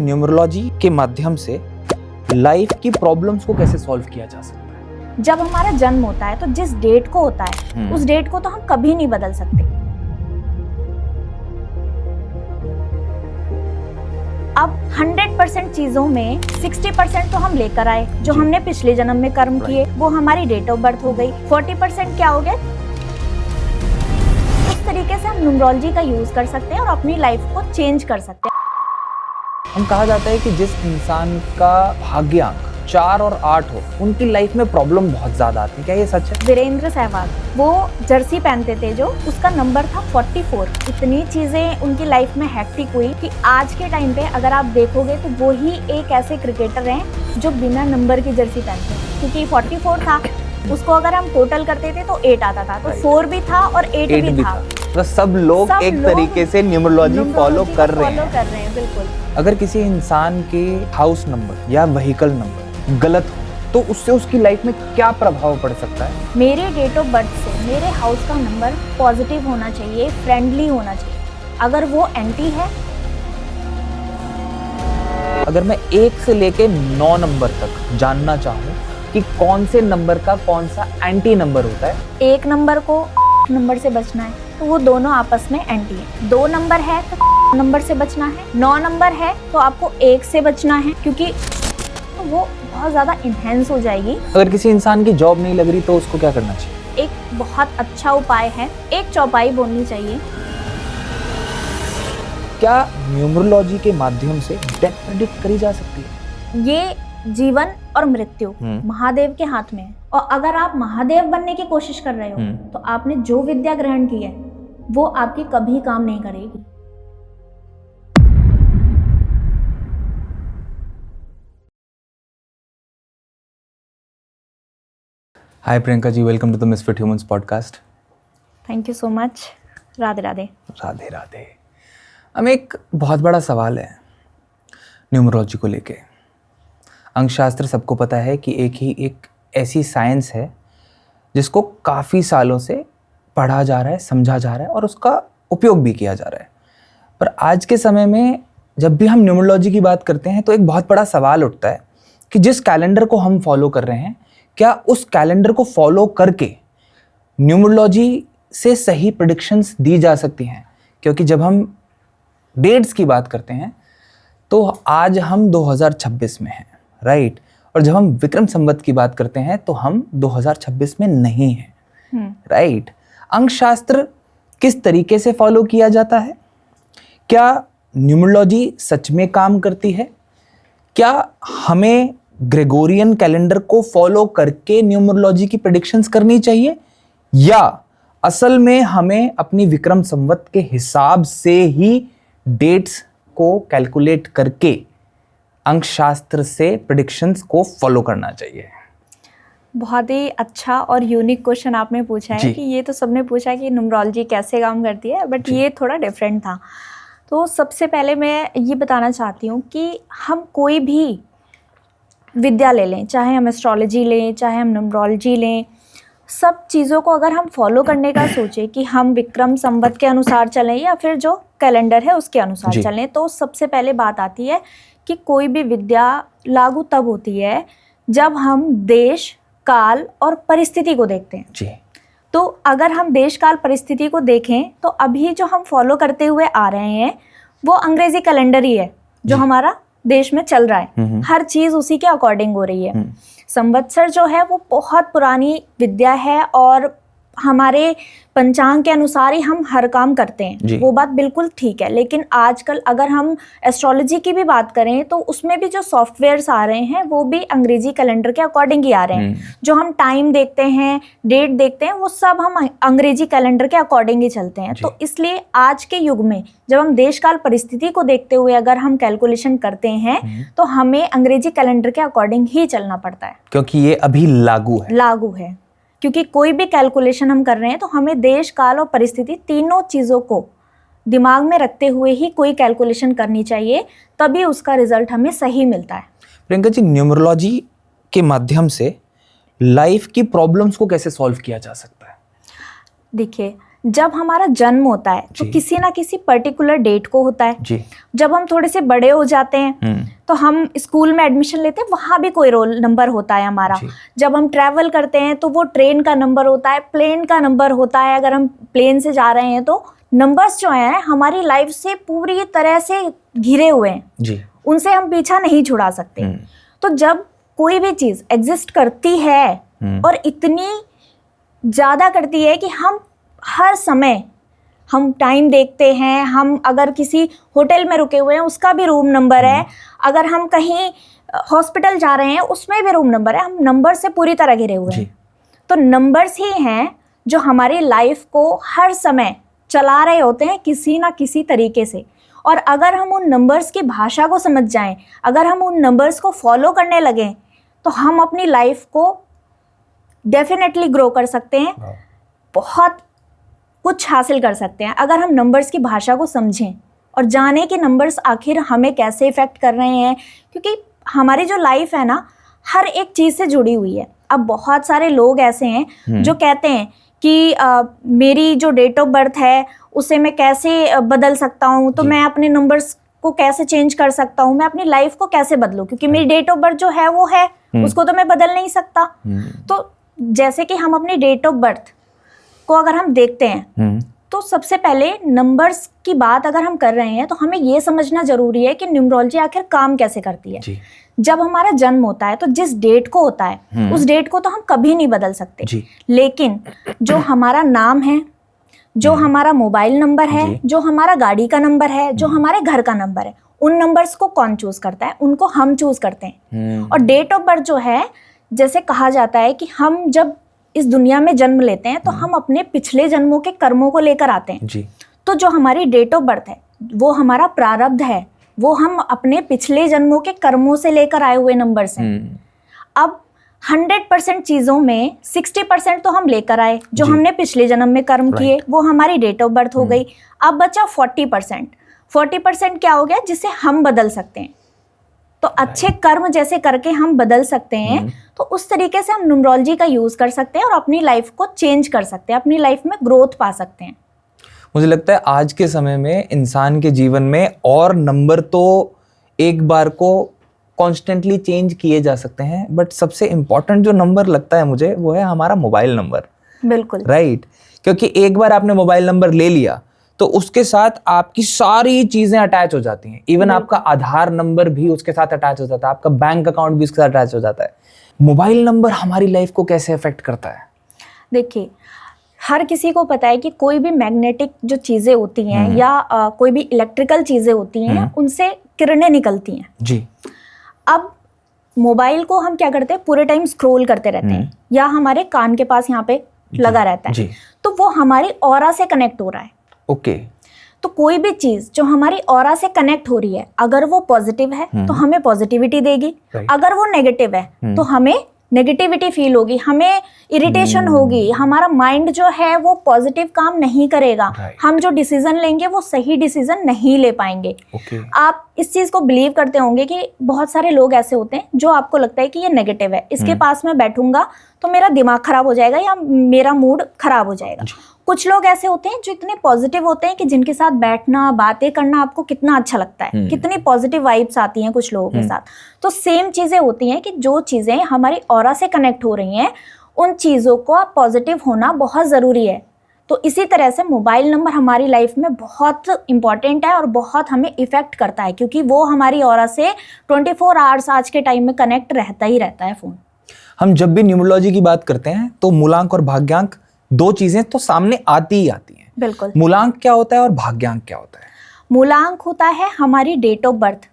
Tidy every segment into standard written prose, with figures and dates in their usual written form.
Numerology के माध्यम से लाइफ की प्रॉब्लम्स को कैसे सॉल्व किया जा सकता है? जब हमारा जन्म होता है तो जिस डेट को होता है उस डेट को तो हम कभी नहीं बदल सकते। अब 100% चीजों में 60% तो हम लेकर आए जो हमने पिछले जन्म में कर्म किए, वो हमारी डेट ऑफ बर्थ हो गई। 40% क्या हो गया? उस तरीके से हम न्यूमरोलॉजी का यूज कर सकते हैं और अपनी लाइफ को चेंज कर सकते हैं। हम कहा जाता है कि जिस इंसान का भाग्यांक 4 और 8 हो उनकी लाइफ में प्रॉब्लम बहुत ज्यादा आती है। क्या ये सच है? वीरेंद्र सहवाग वो जर्सी पहनते थे जो उसका नंबर था 44। इतनी चीजें उनकी लाइफ में हैक्टिक हुई कि आज के टाइम पे अगर आप देखोगे तो वो ही एक ऐसे क्रिकेटर हैं जो बिना नंबर की जर्सी पहनते हैं, क्योंकि 44 था, उसको अगर हम टोटल करते थे तो 8 आता था, तो 4 भी था और 8 भी था। तो सब लोग एक तरीके से न्यूमरोलॉजी फॉलो कर रहे हैं। बिल्कुल। अगर किसी इंसान के हाउस नंबर या व्हीकल नंबर गलत हो तो उससे उसकी लाइफ में क्या प्रभाव पड़ सकता है? मेरे डेट ऑफ बर्थ से मेरे हाउस का नंबर पॉजिटिव होना चाहिए, फ्रेंडली होना चाहिए। अगर वो एंटी है, अगर मैं 1 से लेके 9 नंबर तक जानना चाहूँ कि कौन से नंबर का कौन सा एंटी नंबर होता है। 1 नंबर को नंबर से बचना है तो वो दोनों आपस में एंटी है। 2 नंबर है तो नंबर से बचना है। 9 नंबर है तो आपको 1 से बचना है, क्योंकि वो बहुत ज्यादा इनहेंस हो जाएगी। अगर किसी इंसान की जॉब नहीं लग रही तो उसको क्या करना चाहिए? एक बहुत अच्छा उपाय है, एक चौपाई बोलनी चाहिए। क्या न्यूमरोलॉजी के माध्यम से डेथ प्रेडिक्ट करी जा सकती है? ये जीवन और मृत्यु महादेव के हाथ में है, और अगर आप महादेव बनने की कोशिश कर रहे हो तो आपने जो विद्या ग्रहण की है वो आपकी कभी काम नहीं करेगी। Hi Priyanka ji, welcome to the misfit humans podcast. Thank you so much. Radhe Radhe. Radhe Radhe. हमें एक बहुत बड़ा सवाल है न्यूमरोलॉजी को लेके। अंकशास्त्र सबको पता है कि एक ऐसी साइंस है जिसको काफ़ी सालों से पढ़ा जा रहा है, समझा जा रहा है और उसका उपयोग भी किया जा रहा है। पर आज के समय में जब भी हम न्यूमरोलॉजी की बात करते हैं तो एक बहुत बड़ा सवाल उठता है कि जिस कैलेंडर को हम फॉलो कर रहे हैं, क्या उस कैलेंडर को फॉलो करके न्यूमरोलॉजी से सही प्रेडिक्शंस दी जा सकती हैं? क्योंकि जब हम डेट्स की बात करते हैं तो आज हम 2026 में हैं, राइट? और जब हम विक्रम संवत की बात करते हैं तो हम 2026 में नहीं हैं, राइट? अंकशास्त्र किस तरीके से फॉलो किया जाता है? क्या न्यूमरोलॉजी सच में काम करती है? क्या हमें ग्रेगोरियन कैलेंडर को फॉलो करके न्यूमरोलॉजी की प्रेडिक्शंस करनी चाहिए, या असल में हमें अपनी विक्रम संवत के हिसाब से ही डेट्स को कैलकुलेट करके अंकशास्त्र से प्रेडिक्शंस को फॉलो करना चाहिए? बहुत ही अच्छा और यूनिक क्वेश्चन आपने पूछा है कि ये तो सबने पूछा कि न्यूमरोलॉजी कैसे काम करती है, बट ये थोड़ा डिफरेंट था। तो सबसे पहले मैं ये बताना चाहती हूँ कि हम कोई भी विद्या ले लें, चाहे हम एस्ट्रोलॉजी लें, चाहे हम न्यूमरोलॉजी लें, सब चीज़ों को अगर हम फॉलो करने का सोचें कि हम विक्रम संवत के अनुसार चलें या फिर जो कैलेंडर है उसके अनुसार चलें, तो सबसे पहले बात आती है कि कोई भी विद्या लागू तब होती है जब हम देश, काल और परिस्थिति को देखते हैं। जी। तो अगर हम देश, काल, परिस्थिति को देखें तो अभी जो हम फॉलो करते हुए आ रहे हैं वो अंग्रेजी कैलेंडर ही है जो हमारा देश में चल रहा है। हर चीज उसी के अकॉर्डिंग हो रही है। संवत्सर जो है वो बहुत पुरानी विद्या है और हमारे पंचांग के अनुसार ही हम हर काम करते हैं, वो बात बिल्कुल ठीक है। लेकिन आजकल अगर हम एस्ट्रोलॉजी की भी बात करें तो उसमें भी जो सॉफ्टवेयर्स आ रहे हैं वो भी अंग्रेजी कैलेंडर के अकॉर्डिंग ही आ रहे हैं। जो हम टाइम देखते हैं, डेट देखते हैं, वो सब हम अंग्रेजी कैलेंडर के अकॉर्डिंग ही चलते हैं। तो इसलिए आज के युग में जब हम देश काल परिस्थिति को देखते हुए अगर हम कैलकुलेशन करते हैं तो हमें अंग्रेजी कैलेंडर के अकॉर्डिंग ही चलना पड़ता है, क्योंकि ये अभी लागू है। क्योंकि कोई भी कैलकुलेशन हम कर रहे हैं तो हमें देश, काल और परिस्थिति तीनों चीज़ों को दिमाग में रखते हुए ही कोई कैलकुलेशन करनी चाहिए, तभी उसका रिजल्ट हमें सही मिलता है। प्रियंका जी, न्यूमरोलॉजी के माध्यम से लाइफ की प्रॉब्लम्स को कैसे सॉल्व किया जा सकता है? देखिए, जब हमारा जन्म होता है तो जी। किसी ना किसी पर्टिकुलर डेट को होता है। जी। जब हम थोड़े से बड़े हो जाते हैं तो हम स्कूल में एडमिशन लेते हैं, वहाँ भी कोई रोल नंबर होता है हमारा। जी। जब हम ट्रैवल करते हैं तो वो ट्रेन का नंबर होता है, प्लेन का नंबर होता है। अगर हम प्लेन से जा रहे हैं तो नंबर्स जो हैं हमारी लाइफ से पूरी तरह से घिरे हुए हैं जी। उनसे हम पीछा नहीं छुड़ा सकते। तो जब कोई भी चीज़ एग्जिस्ट करती है और इतनी ज़्यादा करती है कि हम हर समय हम टाइम देखते हैं, हम अगर किसी होटल में रुके हुए हैं उसका भी रूम नंबर है, अगर हम कहीं हॉस्पिटल जा रहे हैं उसमें भी रूम नंबर है, हम नंबर से पूरी तरह घिरे हुए हैं। तो नंबर्स ही हैं जो हमारी लाइफ को हर समय चला रहे होते हैं किसी ना किसी तरीके से। और अगर हम उन नंबर्स की भाषा को समझ जाएं, अगर हम उन नंबर्स को फॉलो करने लगें तो हम अपनी लाइफ को डेफिनेटली ग्रो कर सकते हैं, बहुत कुछ हासिल कर सकते हैं अगर हम नंबर्स की भाषा को समझें और जानें कि नंबर्स आखिर हमें कैसे इफ़ेक्ट कर रहे हैं। क्योंकि हमारी जो लाइफ है ना हर एक चीज़ से जुड़ी हुई है। अब बहुत सारे लोग ऐसे हैं जो कहते हैं कि मेरी जो डेट ऑफ बर्थ है उसे मैं कैसे बदल सकता हूँ, तो मैं अपने नंबर्स को कैसे चेंज कर सकता हूँ, मैं अपनी लाइफ को कैसे बदलूँ, क्योंकि मेरी डेट ऑफ बर्थ जो है वो है, उसको तो मैं बदल नहीं सकता। तो जैसे कि हम अपनी डेट ऑफ बर्थ को अगर हम देखते हैं तो सबसे पहले नंबर्स की बात अगर हम कर रहे हैं तो हमें ये समझना जरूरी है कि न्यूमरोलॉजी आखिर काम कैसे करती है। जी। जब हमारा जन्म होता है तो जिस डेट को होता है उस डेट को तो हम कभी नहीं बदल सकते। जी। लेकिन जो हमारा नाम है, जो हमारा मोबाइल नंबर है, जो हमारा गाड़ी का नंबर है, जो हमारे घर का नंबर है, उन नंबर्स को कौन चूज करता है? उनको हम चूज करते हैं। और डेट ऑफ बर्थ जो है, जैसे कहा जाता है कि हम जब इस दुनिया में जन्म लेते हैं तो हम अपने पिछले जन्मों के कर्मों को लेकर आते हैं। जी। तो जो हमारी डेट ऑफ बर्थ है वो हमारा प्रारब्ध है, वो हम अपने पिछले जन्मों के कर्मों से लेकर आए हुए नंबर्स हैं। अब 100% चीज़ों में 60% तो हम लेकर आए, जो हमने पिछले जन्म में कर्म किए, वो हमारी डेट ऑफ बर्थ हो गई। अब बचा 40% क्या हो गया जिसे हम बदल सकते हैं। तो अच्छे कर्म जैसे करके हम बदल सकते हैं, तो उस तरीके से हम न्यूमरोलॉजी का यूज़ कर सकते हैं और अपनी लाइफ को चेंज कर सकते हैं, अपनी लाइफ में ग्रोथ पा सकते हैं। मुझे लगता है आज के समय में इंसान के जीवन में और नंबर तो एक बार को कॉन्स्टेंटली चेंज किए जा सकते हैं, बट सबसे इम्पोर्टेंट जो नंबर लगता है मुझे वो है हमारा मोबाइल नंबर। बिल्कुल राइट। क्योंकि एक बार आपने मोबाइल नंबर ले लिया तो उसके साथ आपकी सारी चीजें अटैच हो जाती हैं। इवन आपका आधार नंबर भी उसके साथ अटैच हो जाता है, आपका बैंक अकाउंट भी उसके साथ अटैच हो जाता है। मोबाइल नंबर हमारी लाइफ को कैसे अफेक्ट करता है? देखिए, हर किसी को पता है कि कोई भी मैग्नेटिक जो चीज़ें होती हैं या कोई भी इलेक्ट्रिकल चीज़ें होती हैं उनसे किरणें निकलती हैं। जी। अब मोबाइल को हम क्या करते हैं, पूरे टाइम स्क्रॉल करते रहते हैं या हमारे कान के पास यहाँ पे लगा रहता है। जी। तो वो हमारी ऑरा से कनेक्ट हो रहा है। ओके। तो कोई भी चीज़ जो हमारी ऑरा से कनेक्ट हो रही है, अगर वो पॉजिटिव है तो हमें पॉजिटिविटी देगी, अगर वो नेगेटिव है तो हमें नेगेटिविटी फील होगी, हमें इरिटेशन होगी, हमारा माइंड जो है वो पॉजिटिव काम नहीं करेगा, हम जो डिसीजन लेंगे वो सही डिसीजन नहीं ले पाएंगे। आप इस चीज़ को बिलीव करते होंगे कि बहुत सारे लोग ऐसे होते हैं जो आपको लगता है कि ये नेगेटिव है, इसके पास मैं बैठूंगा तो मेरा दिमाग खराब हो जाएगा या मेरा मूड खराब हो जाएगा। कुछ लोग ऐसे होते हैं जो इतने पॉजिटिव होते हैं कि जिनके साथ बैठना, बातें करना आपको कितना अच्छा लगता है, कितनी पॉजिटिव वाइब्स आती हैं कुछ लोगों के साथ। तो सेम चीज़ें होती हैं कि जो चीज़ें हमारी ऑरा से कनेक्ट हो रही हैं उन चीज़ों को आप पॉजिटिव होना बहुत ज़रूरी है। तो इसी तरह से मोबाइल नंबर हमारी लाइफ में बहुत इंपॉर्टेंट है और बहुत हमें इफ़ेक्ट करता है, क्योंकि वो हमारी ऑरा से 24 आवर्स आज के टाइम में कनेक्ट रहता ही रहता है फ़ोन। हम जब भी न्यूमरोलॉजी की बात करते हैं तो मूलांक और भाग्यांक दो चीजें तो सामने आती ही आती हैं। बिल्कुल। मूलांक क्या होता है और भाग्यांक क्या होता है? मूलांक होता है हमारी डेट ऑफ बर्थ,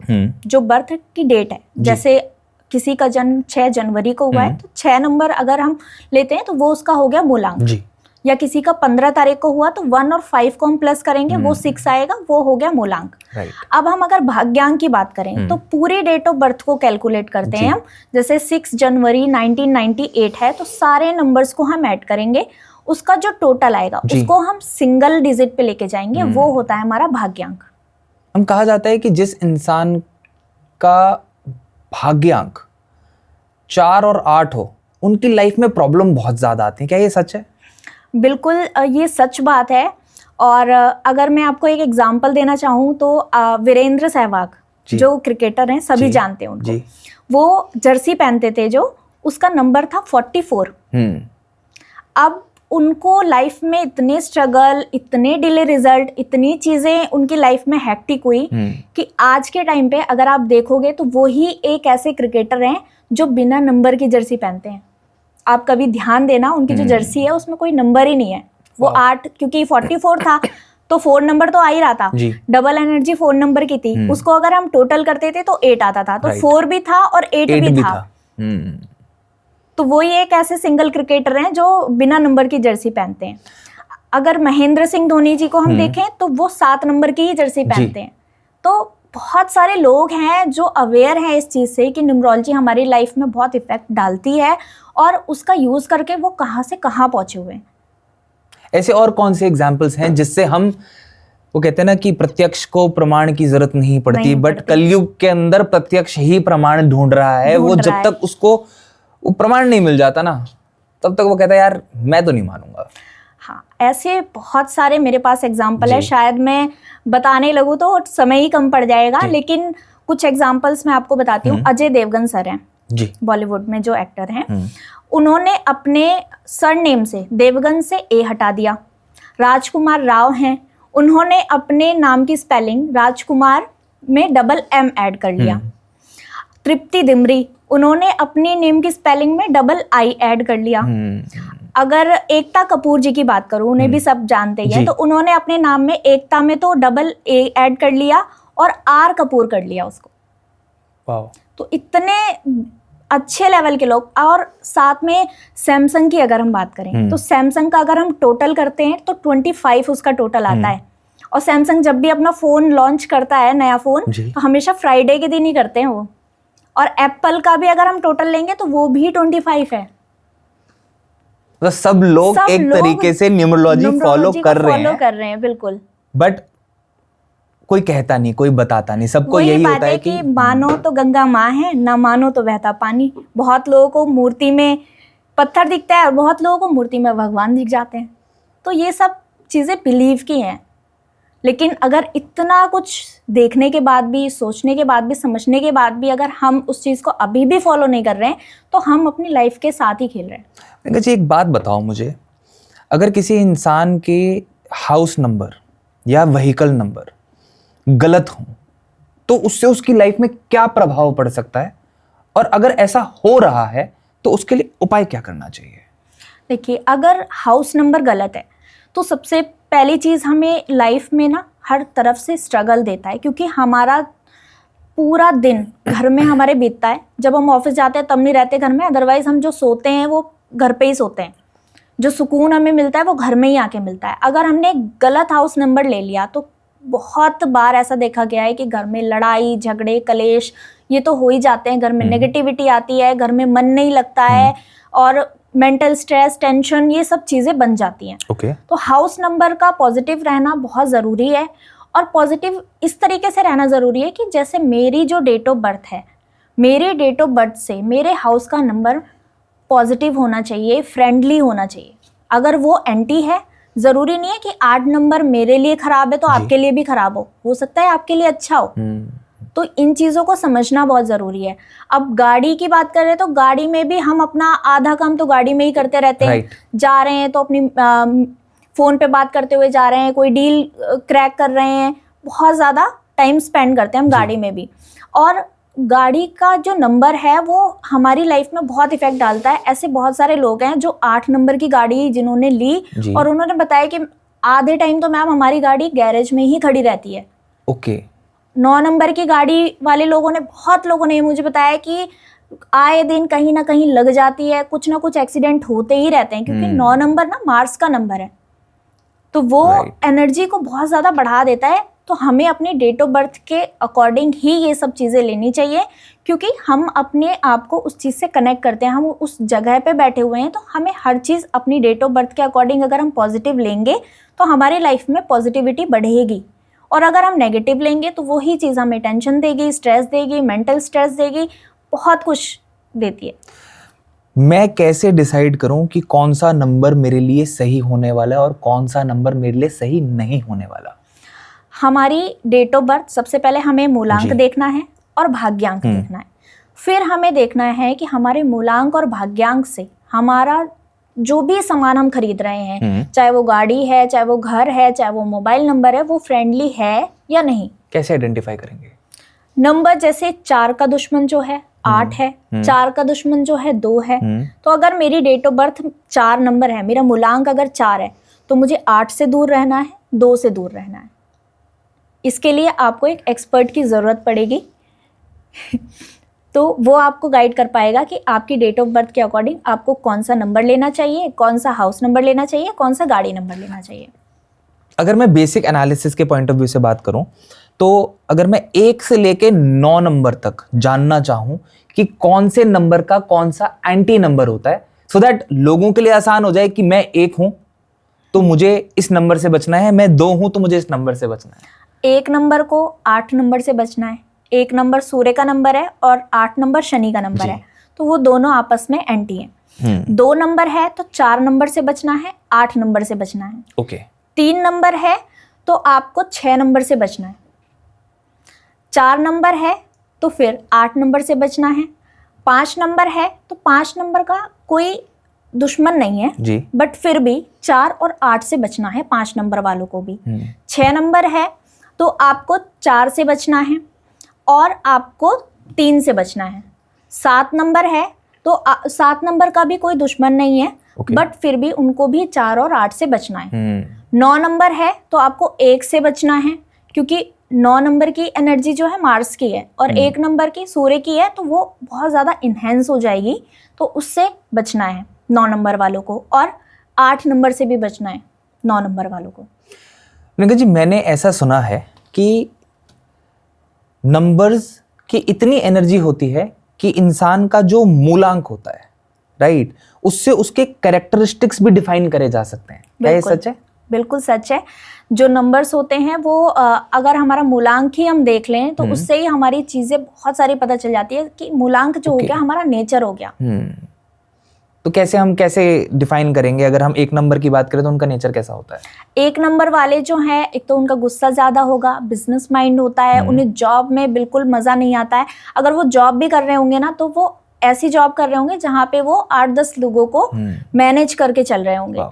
जो बर्थ की डेट है। जैसे किसी का जन्म 6 जनवरी को हुआ है तो 6 नंबर अगर हम लेते हैं तो वो उसका हो गया मूलांक जी। या किसी का 15 तारीख को हुआ तो 1 और 5 को हम प्लस करेंगे, वो 6 आएगा, वो हो गया मूलांक। अब हम अगर भाग्यांक की बात करें तो पूरी डेट ऑफ बर्थ को कैलकुलेट करते हैं हम। जैसे 6 जनवरी 1998 है तो सारे नंबर्स को हम ऐड करेंगे, उसका जो टोटल आएगा उसको हम सिंगल डिजिट पे लेके जाएंगे, वो होता है हमारा भाग्यांक। हम कहा जाता है कि जिस इंसान का भाग्यांक 4 और 8 हो उनकी लाइफ में प्रॉब्लम बहुत ज्यादा आती है, क्या ये सच है? बिल्कुल ये सच बात है। और अगर मैं आपको एक एग्जांपल देना चाहूँ तो वीरेंद्र सहवाग जी। जो क्रिकेटर हैं, सभी जी। जानते हैं उनको। जी। वो जर्सी पहनते थे जो, उसका नंबर था 44। अब उनको लाइफ में इतने स्ट्रगल, इतने डिले रिजल्ट, इतनी चीज़ें उनकी लाइफ में हैक्टिक हुई कि आज के टाइम पे अगर आप देखोगे तो वो ही एक ऐसे क्रिकेटर हैं जो बिना नंबर की जर्सी पहनते हैं। आप कभी ध्यान देना, उनकी जो जर्सी है उसमें कोई नंबर ही नहीं है। वो 8, क्योंकि 44 था तो 4 नंबर तो आ ही रहा था, डबल एनर्जी 4 नंबर की थी, उसको अगर हम टोटल करते थे तो 8 आता था, तो 4 भी था और 8 भी था। तो वही एक ऐसे सिंगल क्रिकेटर हैं जो बिना नंबर की जर्सी पहनते हैं। अगर महेंद्र सिंह धोनी जी को हम देखें तो वो 7 नंबर की ही जर्सी पहनते हैं। तो बहुत सारे लोग हैं जो अवेयर हैं इस चीज़ से कि न्यूमरोलॉजी हमारी लाइफ में बहुत इफेक्ट डालती है और उसका यूज़ करके वो कहाँ से कहाँ पहुँचे हुए हैं। ऐसे और कौन से एग्जाम्पल्स हैं जिससे हम, वो कहते हैं ना कि प्रत्यक्ष को प्रमाण की जरूरत नहीं पड़ती, बट कलयुग के अंदर प्रत्यक्ष ही प्रमाण ढूंढ रहा है। वो जब तक उसको वो प्रमाण नहीं मिल जाता ना, तब तक वो कहता है यार मैं तो नहीं मानूंगा। हाँ, ऐसे बहुत सारे मेरे पास एग्जाम्पल है। शायद मैं बताने लगूँ तो समय ही कम पड़ जाएगा, लेकिन कुछ एग्जाम्पल्स मैं आपको बताती हूँ। अजय देवगन सर हैं जी, बॉलीवुड में जो एक्टर हैं, उन्होंने अपने सरनेम से देवगन से ए हटा दिया। राजकुमार राव हैं, उन्होंने अपने नाम की स्पेलिंग राजकुमार में डबल एम ऐड कर लिया। तृप्ति दिमरी, उन्होंने अपने नेम की स्पेलिंग में डबल आई ऐड कर लिया। अगर एकता कपूर जी की बात करूं, उन्हें भी सब जानते ही हैं, तो उन्होंने अपने नाम में एकता में तो डबल ए ऐड कर लिया और आर कपूर कर लिया उसको। वाव। तो इतने अच्छे लेवल के लोग। और साथ में सैमसंग की अगर हम बात करें तो सैमसंग का अगर हम टोटल करते हैं तो 25 उसका टोटल आता है। और सैमसंग जब भी अपना फोन लॉन्च करता है, नया फोन, तो हमेशा फ्राइडे के दिन ही करते हैं वो। और एप्पल का भी अगर हम टोटल लेंगे तो वो भी 25 है। तो सब लोग एक तरीके से न्यूमरोलॉजी फॉलो कर रहे हैं। बिल्कुल। बट कोई कहता नहीं, कोई बताता नहीं, सबको यही होता है कि मानो तो गंगा माँ है, ना मानो तो बहता पानी। बहुत लोगों को मूर्ति में पत्थर दिखता है और बहुत लोगों को मूर्ति में भगवान दिख जाते हैं। तो ये सब चीज़ें बिलीव की हैं। लेकिन अगर इतना कुछ देखने के बाद भी, सोचने के बाद भी, समझने के बाद भी अगर हम उस चीज़ को अभी भी फॉलो नहीं कर रहे हैं तो हम अपनी लाइफ के साथ ही खेल रहे हैं। प्रियंका जी, एक बात बताओ मुझे, अगर किसी इंसान के हाउस नंबर या व्हीकल नंबर गलत हो तो उससे उसकी लाइफ में क्या प्रभाव पड़ सकता है, और अगर ऐसा हो रहा है तो उसके लिए उपाय क्या करना चाहिए? देखिए, अगर हाउस नंबर गलत है तो सबसे पहली चीज़, हमें लाइफ में ना हर तरफ से स्ट्रगल देता है, क्योंकि हमारा पूरा दिन घर में हमारे बीतता है। जब हम ऑफिस जाते हैं तब नहीं रहते घर में, अदरवाइज हम जो सोते हैं वो घर पे ही सोते हैं। जो सुकून हमें मिलता है वो घर में ही आके मिलता है। अगर हमने गलत हाउस नंबर ले लिया तो बहुत बार ऐसा देखा गया है कि घर में लड़ाई झगड़े कलेश ये तो हो ही जाते हैं। घर में नेगेटिविटी आती है, घर में मन नहीं लगता है और मेंटल स्ट्रेस, टेंशन, ये सब चीज़ें बन जाती हैं। तो हाउस नंबर का पॉजिटिव रहना बहुत ज़रूरी है। और पॉजिटिव इस तरीके से रहना ज़रूरी है कि जैसे मेरी जो डेट ऑफ बर्थ है, मेरे डेट ऑफ बर्थ से मेरे हाउस का नंबर पॉजिटिव होना चाहिए, फ्रेंडली होना चाहिए। अगर वो एंटी है, ज़रूरी नहीं है कि 8 नंबर मेरे लिए ख़राब है तो आपके लिए भी ख़राब हो सकता है आपके लिए अच्छा हो। तो इन चीज़ों को समझना बहुत ज़रूरी है। अब गाड़ी की बात करें तो गाड़ी में भी हम अपना आधा काम तो गाड़ी में ही करते रहते हैं। जा रहे हैं तो अपनी फ़ोन पे बात करते हुए जा रहे हैं, कोई डील क्रैक कर रहे हैं, बहुत ज़्यादा टाइम स्पेंड करते हैं हम गाड़ी में भी। और गाड़ी का जो नंबर है वो हमारी लाइफ में बहुत इफेक्ट डालता है। ऐसे बहुत सारे लोग हैं जो 8 नंबर की गाड़ी जिन्होंने ली और उन्होंने बताया कि आधे टाइम तो मैम हमारी गाड़ी गैरेज में ही खड़ी रहती है। 9 नंबर की गाड़ी वाले लोगों ने, बहुत लोगों ने मुझे बताया कि आए दिन कहीं ना कहीं लग जाती है, कुछ ना कुछ एक्सीडेंट होते ही रहते हैं, क्योंकि 9 नंबर ना मार्स का नंबर है, तो वो एनर्जी को बहुत ज़्यादा बढ़ा देता है। तो हमें अपनी डेट ऑफ बर्थ के अकॉर्डिंग ही ये सब चीज़ें लेनी चाहिए, क्योंकि हम अपने आप को उस चीज़ से कनेक्ट करते हैं। हम उस जगह पे बैठे हुए हैं, तो हमें हर चीज़ अपनी डेट ऑफ बर्थ के अकॉर्डिंग अगर हम पॉजिटिव लेंगे तो हमारी लाइफ में पॉजिटिविटी बढ़ेगी। और अगर हम नेगेटिव लेंगे तो वही चीज़ हमें टेंशन देगी, स्ट्रेस देगी, मेंटल स्ट्रेस देगी, बहुत कुछ देती है। मैं कैसे डिसाइड करूं कि कौन सा नंबर मेरे लिए सही होने वाला है और कौन सा नंबर मेरे लिए सही नहीं होने वाला? हमारी डेट ऑफ बर्थ, सबसे पहले हमें मूलांक जी। देखना है और भाग्यांक देखना है। फिर हमें देखना है कि हमारे मूलांक और भाग्यांक से हमारा जो भी सामान हम खरीद रहे हैं, चाहे वो गाड़ी है, चाहे वो घर है, चाहे वो मोबाइल नंबर है, वो फ्रेंडली है या नहीं। कैसे आइडेंटिफाई करेंगे? नंबर जैसे 4 का दुश्मन जो है 8 है, 4 का दुश्मन जो है 2 है। तो अगर मेरी डेट ऑफ बर्थ 4 नंबर है, मेरा मूलांक अगर 4 है, तो मुझे 8 से दूर रहना है, 2 से दूर रहना है। इसके लिए आपको एक एक्सपर्ट की ज़रूरत पड़ेगी तो वो आपको गाइड कर पाएगा कि आपकी डेट ऑफ बर्थ के अकॉर्डिंग आपको कौन सा नंबर लेना चाहिए, कौन सा हाउस नंबर लेना चाहिए, कौन सा गाड़ी नंबर लेना चाहिए। अगर मैं बेसिक एनालिसिस के पॉइंट ऑफ व्यू से बात करूं, तो अगर मैं 1 से लेके 9 नंबर तक जानना चाहूं कि कौन से नंबर का कौन सा एंटी नंबर होता है, सो दैट लोगों के लिए आसान हो जाए कि मैं 1 हूं तो मुझे इस नंबर से बचना है, मैं 2 हूं तो मुझे इस नंबर से बचना है। 1 नंबर को 8 नंबर से बचना है। 1 नंबर सूर्य का नंबर है और 8 नंबर शनि का नंबर है, तो वो दोनों आपस में एंटी हैं। 2 नंबर है तो 4 नंबर से बचना है, 8 नंबर से बचना है। ओके। 3 नंबर है तो आपको 6 नंबर से बचना है। 4 नंबर है तो फिर 8 नंबर से बचना है। 5 नंबर है तो 5 नंबर का कोई दुश्मन नहीं है जी, बट फिर भी 4 और 8 से बचना है 5 नंबर वालों को भी। 6 नंबर है तो आपको 4 से बचना है और आपको 3 से बचना है। 7 नंबर है तो 7 नंबर का भी कोई दुश्मन नहीं है, बट फिर भी उनको भी 4 और 8 से बचना है। 9 नंबर है तो आपको 1 से बचना है, क्योंकि 9 नंबर की एनर्जी जो है मार्स की है और 1 नंबर की सूर्य की है, तो वो बहुत ज़्यादा इन्हेंस हो जाएगी, तो उससे बचना है 9 नंबर वालों को। और 8 नंबर से भी बचना है 9 नंबर वालों को। प्रियंका जी, मैंने ऐसा सुना है कि नंबर्स की इतनी एनर्जी होती है कि इंसान का जो मूलांक होता है, राइट, उससे उसके कैरेक्टरिस्टिक्स भी डिफाइन करे जा सकते हैं। क्या ये सच है? बिल्कुल सच है। जो नंबर्स होते हैं वो अगर हमारा मूलांक ही हम देख लें तो उससे ही हमारी चीज़ें बहुत सारी पता चल जाती है कि मूलांक जो हो गया हमारा नेचर हो गया। तो हम कैसे डिफाइन करेंगे? अगर हम 1 नंबर की बात करें तो उनका नेचर कैसा होता है? 1 नंबर वाले जो हैं, एक तो उनका गुस्सा ज़्यादा होगा, बिजनेस माइंड होता है, उन्हें जॉब में बिल्कुल मज़ा नहीं आता है। अगर वो जॉब भी कर रहे होंगे ना, तो वो ऐसी जॉब कर रहे होंगे जहाँ पे वो 8-10 लोगों को मैनेज करके चल रहे होंगे।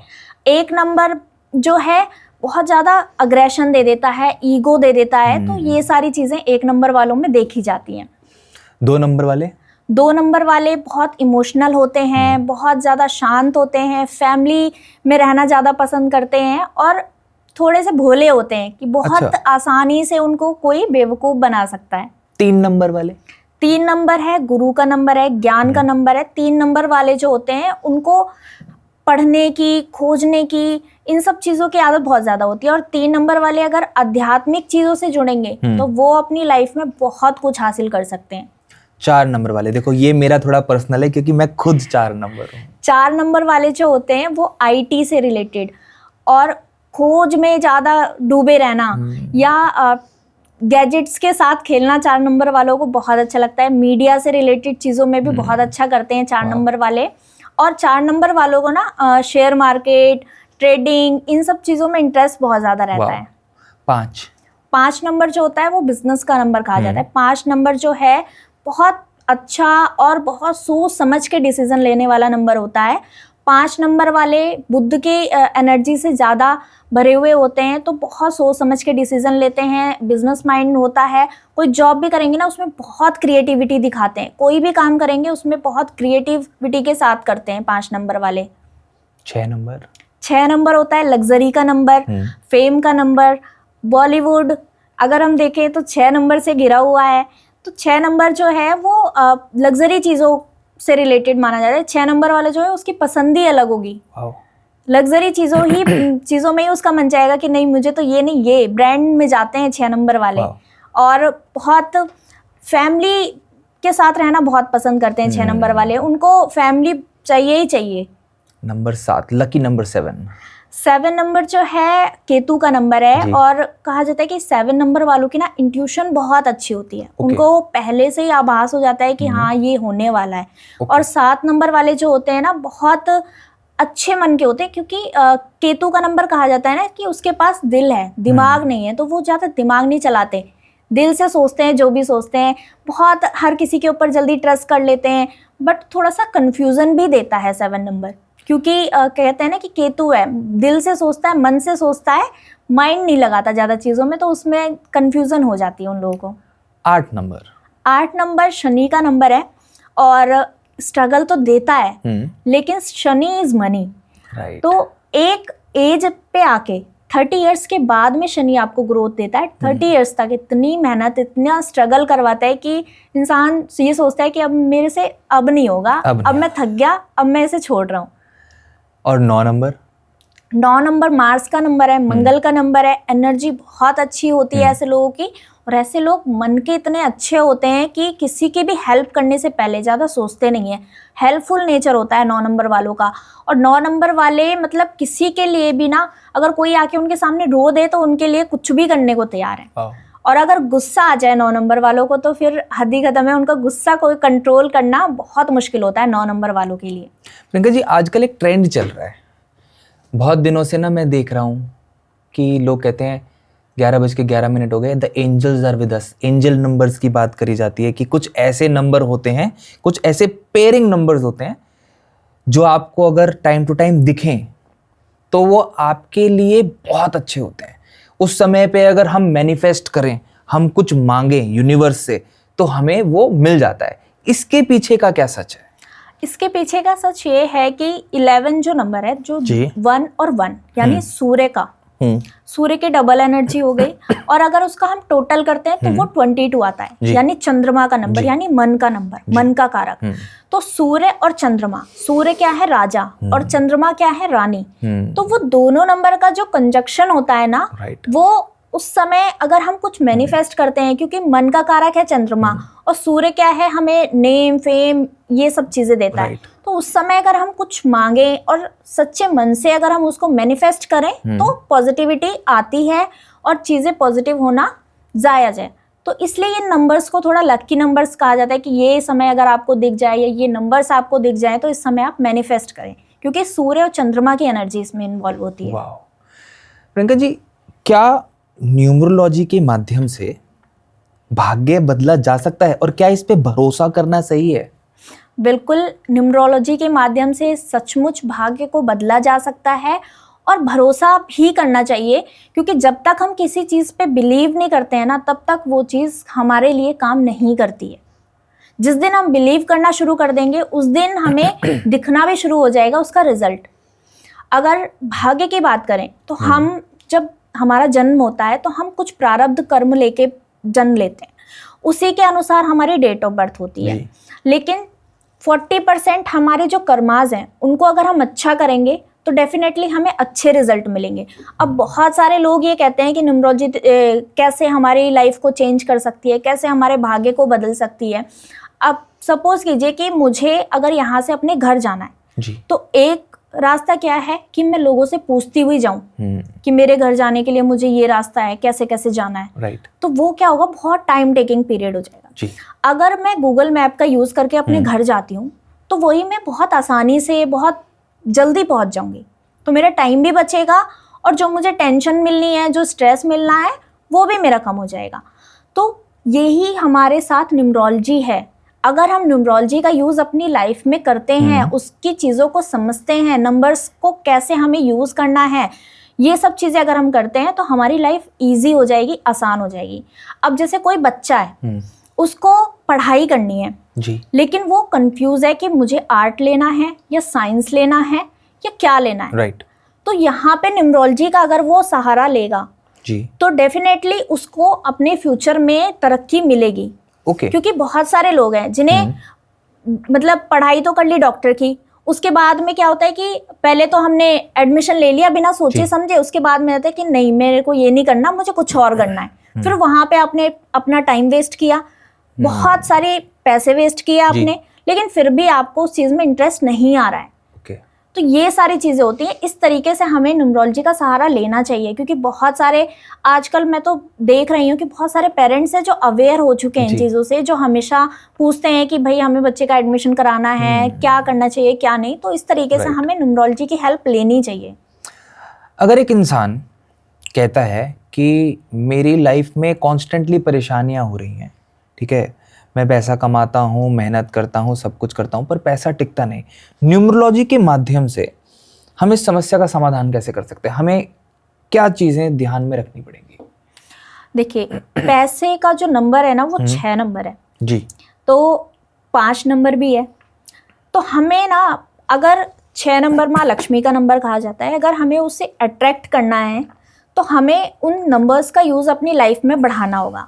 1 नंबर जो है बहुत ज़्यादा अग्रेशन दे देता है, ईगो दे देता है, तो ये सारी चीज़ें 1 नंबर वालों में देखी जाती हैं। 2 नंबर वाले? 2 नंबर वाले बहुत इमोशनल होते हैं, बहुत ज़्यादा शांत होते हैं, फैमिली में रहना ज़्यादा पसंद करते हैं और थोड़े से भोले होते हैं कि बहुत आसानी से उनको कोई बेवकूफ़ बना सकता है। 3 नंबर वाले? 3 नंबर है गुरु का नंबर है, ज्ञान का नंबर है। 3 नंबर वाले जो होते हैं उनको पढ़ने की, खोजने की, इन सब चीज़ों की आदत बहुत ज़्यादा होती है। और 3 नंबर वाले अगर आध्यात्मिक चीज़ों से जुड़ेंगे तो वो अपनी लाइफ में बहुत कुछ हासिल कर सकते हैं। 4 नंबर वाले, देखो ये मेरा थोड़ा पर्सनल है क्योंकि मैं खुद 4 नंबर हूँ। 4 नंबर वाले जो होते हैं वो IT से रिलेटेड और खोज में ज़्यादा डूबे रहना या गैजेट्स के साथ खेलना 4 नंबर वालों को बहुत अच्छा लगता है। मीडिया से रिलेटेड चीज़ों में भी बहुत अच्छा करते हैं 4 नंबर वाले। और 4 नंबर वालों को ना शेयर मार्केट, ट्रेडिंग, इन सब चीज़ों में इंटरेस्ट बहुत ज़्यादा रहता है। 5 नंबर जो होता है वो बिजनेस का नंबर कहा जाता है। 5 नंबर जो है बहुत अच्छा और बहुत सोच समझ के डिसीजन लेने वाला नंबर होता है। 5 नंबर वाले बुद्ध की एनर्जी से ज़्यादा भरे हुए होते हैं, तो बहुत सोच समझ के डिसीजन लेते हैं, बिजनेस माइंड होता है। कोई जॉब भी करेंगे ना, उसमें बहुत क्रिएटिविटी दिखाते हैं, कोई भी काम करेंगे उसमें बहुत क्रिएटिविटी के साथ करते हैं 5 नंबर वाले। 6 नंबर होता है लग्जरी का नंबर, फेम का नंबर। बॉलीवुड अगर हम देखें तो 6 नंबर से घिरा हुआ है, तो 6 नंबर जो है वो लग्जरी चीज़ों से रिलेटेड माना जाता है। 6 नंबर वाला जो है उसकी पसंद ही अलग होगी, लग्जरी चीज़ों में ही उसका मन जाएगा कि नहीं मुझे तो ये नहीं, ये ब्रांड में जाते हैं 6 नंबर वाले। और बहुत फैमिली के साथ रहना बहुत पसंद करते हैं 6 नंबर वाले, उनको फैमिली चाहिए ही चाहिए। Number 7, lucky number 7। 7 नंबर जो है केतु का नंबर है, जी। और कहा जाता है कि 7 नंबर वालों की ना इंट्यूशन बहुत अच्छी होती है। ओके। उनको पहले से ही आभास हो जाता है कि हाँ ये होने वाला है। ओके। और 7 नंबर वाले जो होते हैं ना बहुत अच्छे मन के होते हैं, क्योंकि केतु का नंबर कहा जाता है ना कि उसके पास दिल है, दिमाग नहीं है, तो वो ज़्यादा दिमाग नहीं चलाते, दिल से सोचते हैं जो भी सोचते हैं, बहुत हर किसी के ऊपर जल्दी ट्रस्ट कर लेते हैं। बट थोड़ा सा कंफ्यूजन भी देता है 7 नंबर, क्योंकि कहते हैं ना कि केतु है, दिल से सोचता है, मन से सोचता है, माइंड नहीं लगाता ज़्यादा चीज़ों में, तो उसमें कंफ्यूजन हो जाती है उन लोगों को। 8 नंबर। 8 नंबर शनि का नंबर है, और स्ट्रगल तो देता है, लेकिन शनि इज मनी। राइट। तो एक एज पे आके 30 इयर्स के बाद में शनि आपको ग्रोथ देता है। 30 इयर्स तक इतनी मेहनत, इतना स्ट्रगल करवाता है कि इंसान ये सोचता है कि अब मेरे से अब नहीं होगा, अब मैं थक गया, अब मैं इसे छोड़ रहा हूँ। और 9 नंबर। 9 नंबर मार्स का नंबर है, मंगल का नंबर है। एनर्जी बहुत अच्छी होती है ऐसे लोगों की, और ऐसे लोग मन के इतने अच्छे होते हैं कि किसी की भी हेल्प करने से पहले ज़्यादा सोचते नहीं है। हेल्पफुल नेचर होता है 9 नंबर वालों का। और 9 नंबर वाले मतलब किसी के लिए भी ना, अगर कोई आके उनके सामने रो दे तो उनके लिए कुछ भी करने को तैयार है। और अगर गुस्सा आ जाए 9 नंबर वालों को तो फिर हद ही खत्म है। उनका गुस्सा को कंट्रोल करना बहुत मुश्किल होता है 9 नंबर वालों के लिए। प्रियंका जी, आजकल एक ट्रेंड चल रहा है, बहुत दिनों से ना मैं देख रहा हूँ कि लोग कहते हैं 11:11 हो गए, the angels are with us. Angel numbers की बात करी जाती है कि कुछ ऐसे नंबर होते हैं, कुछ ऐसे पेयरिंग नंबर्स होते हैं जो आपको अगर टाइम टू टाइम दिखें तो वो आपके लिए बहुत अच्छे होते हैं। उस समय पे अगर हम मैनिफेस्ट करें, हम कुछ मांगे यूनिवर्स से, तो हमें वो मिल जाता है। इसके पीछे का क्या सच है? इसके पीछे का सच ये है कि 11 जो नंबर है, जो 1 और 1 यानी सूर्य का, सूर्य की डबल एनर्जी हो गई, और अगर उसका हम टोटल करते हैं तो वो 22 आता है, यानी चंद्रमा का नंबर, यानी मन का नंबर, मन का कारक। तो सूर्य और चंद्रमा, सूर्य क्या है राजा और चंद्रमा क्या है रानी, तो वो दोनों नंबर का जो कंजक्शन होता है ना, वो उस समय अगर हम कुछ मैनिफेस्ट करते हैं, क्योंकि मन का कारक है चंद्रमा और सूर्य क्या है, हमें नेम फेम ये सब चीजें देता है, तो उस समय अगर हम कुछ मांगे और सच्चे मन से अगर हम उसको मैनिफेस्ट करें तो पॉजिटिविटी आती है और चीजें पॉजिटिव होना जायज है। तो इसलिए ये नंबर्स को थोड़ा लकी नंबर्स कहा जाता है कि ये समय अगर आपको दिख जाए या ये नंबर्स आपको दिख जाए तो इस समय आप मैनिफेस्ट करें, क्योंकि सूर्य और चंद्रमा की एनर्जी इसमें इन्वॉल्व होती है। वाह। प्रियंका जी, क्या न्यूमरोलॉजी के माध्यम से भाग्य बदला जा सकता है और क्या इस पे भरोसा करना सही है? बिल्कुल, न्यूमरोलॉजी के माध्यम से सचमुच भाग्य को बदला जा सकता है और भरोसा भी करना चाहिए, क्योंकि जब तक हम किसी चीज़ पे बिलीव नहीं करते हैं ना, तब तक वो चीज़ हमारे लिए काम नहीं करती है। जिस दिन हम बिलीव करना शुरू कर देंगे उस दिन हमें दिखना भी शुरू हो जाएगा उसका रिजल्ट। अगर भाग्य की बात करें तो हम जब हमारा जन्म होता है तो हम कुछ प्रारब्ध कर्म लेके जन्म लेते हैं, उसी के अनुसार हमारी डेट ऑफ बर्थ होती है। लेकिन 40% हमारे जो कर्माज हैं उनको अगर हम अच्छा करेंगे तो डेफिनेटली हमें अच्छे रिजल्ट मिलेंगे। अब बहुत सारे लोग ये कहते हैं कि न्यूमरोलॉजी कैसे हमारी लाइफ को चेंज कर सकती है, कैसे हमारे भाग्य को बदल सकती है। अब सपोज कीजिए कि मुझे अगर यहाँ से अपने घर जाना है तो एक रास्ता क्या है कि मैं लोगों से पूछती हुई जाऊं कि मेरे घर जाने के लिए मुझे ये रास्ता है, कैसे कैसे जाना है। तो वो क्या होगा, बहुत टाइम टेकिंग पीरियड हो जाएगा। अगर मैं गूगल मैप का यूज करके अपने घर जाती हूँ तो वही मैं बहुत आसानी से बहुत जल्दी पहुंच जाऊंगी, तो मेरा टाइम भी बचेगा और जो मुझे टेंशन मिलनी है, जो स्ट्रेस मिलना है, वो भी मेरा कम हो जाएगा। तो यही हमारे साथ न्यूमरोलॉजी है। अगर हम न्यूमरोलॉजी का यूज़ अपनी लाइफ में करते हैं, उसकी चीज़ों को समझते हैं, नंबर्स को कैसे हमें यूज़ करना है, ये सब चीज़ें अगर हम करते हैं तो हमारी लाइफ इजी हो जाएगी, आसान हो जाएगी। अब जैसे कोई बच्चा है, उसको पढ़ाई करनी है लेकिन वो कंफ्यूज है कि मुझे आर्ट लेना है या साइंस लेना है या क्या लेना है। तो यहाँ पे न्यूमरोलॉजी का अगर वो सहारा लेगा तो डेफिनेटली उसको अपने फ्यूचर में तरक्की मिलेगी। क्योंकि बहुत सारे लोग हैं जिन्हें मतलब पढ़ाई तो कर ली डॉक्टर की, उसके बाद में क्या होता है कि पहले तो हमने एडमिशन ले लिया बिना सोचे समझे, उसके बाद में कहते हैं कि नहीं मेरे को ये नहीं करना, मुझे कुछ और करना है। फिर वहां पे आपने अपना टाइम वेस्ट किया, बहुत सारे पैसे वेस्ट किया आपने, लेकिन फिर भी आपको उस चीज में इंटरेस्ट नहीं आ रहा है। तो ये सारी चीज़ें होती हैं। इस तरीके से हमें न्यूमरोलॉजी का सहारा लेना चाहिए, क्योंकि बहुत सारे आजकल मैं तो देख रही हूँ कि बहुत सारे पेरेंट्स हैं जो अवेयर हो चुके हैं इन चीज़ों से, जो हमेशा पूछते हैं कि भाई हमें बच्चे का एडमिशन कराना है, क्या करना चाहिए क्या नहीं। तो इस तरीके से हमें न्यूमरोलॉजी की हेल्प लेनी चाहिए। अगर एक इंसान कहता है कि मेरी लाइफ में कॉन्स्टेंटली परेशानियां हो रही हैं, ठीक है, मैं पैसा कमाता हूँ, मेहनत करता हूँ, सब कुछ करता हूँ, पर पैसा टिकता नहीं, न्यूमरोलॉजी के माध्यम से हम इस समस्या का समाधान कैसे कर सकते हैं? हमें क्या चीज़ें ध्यान में रखनी पड़ेंगी? देखिए, पैसे का जो नंबर है ना वो 6 नंबर है जी, तो 5 नंबर भी है। तो हमें ना, अगर 6 नंबर माँ लक्ष्मी का नंबर कहा जाता है, अगर हमें उससे अट्रैक्ट करना है तो हमें उन नंबर्स का यूज़ अपनी लाइफ में बढ़ाना होगा।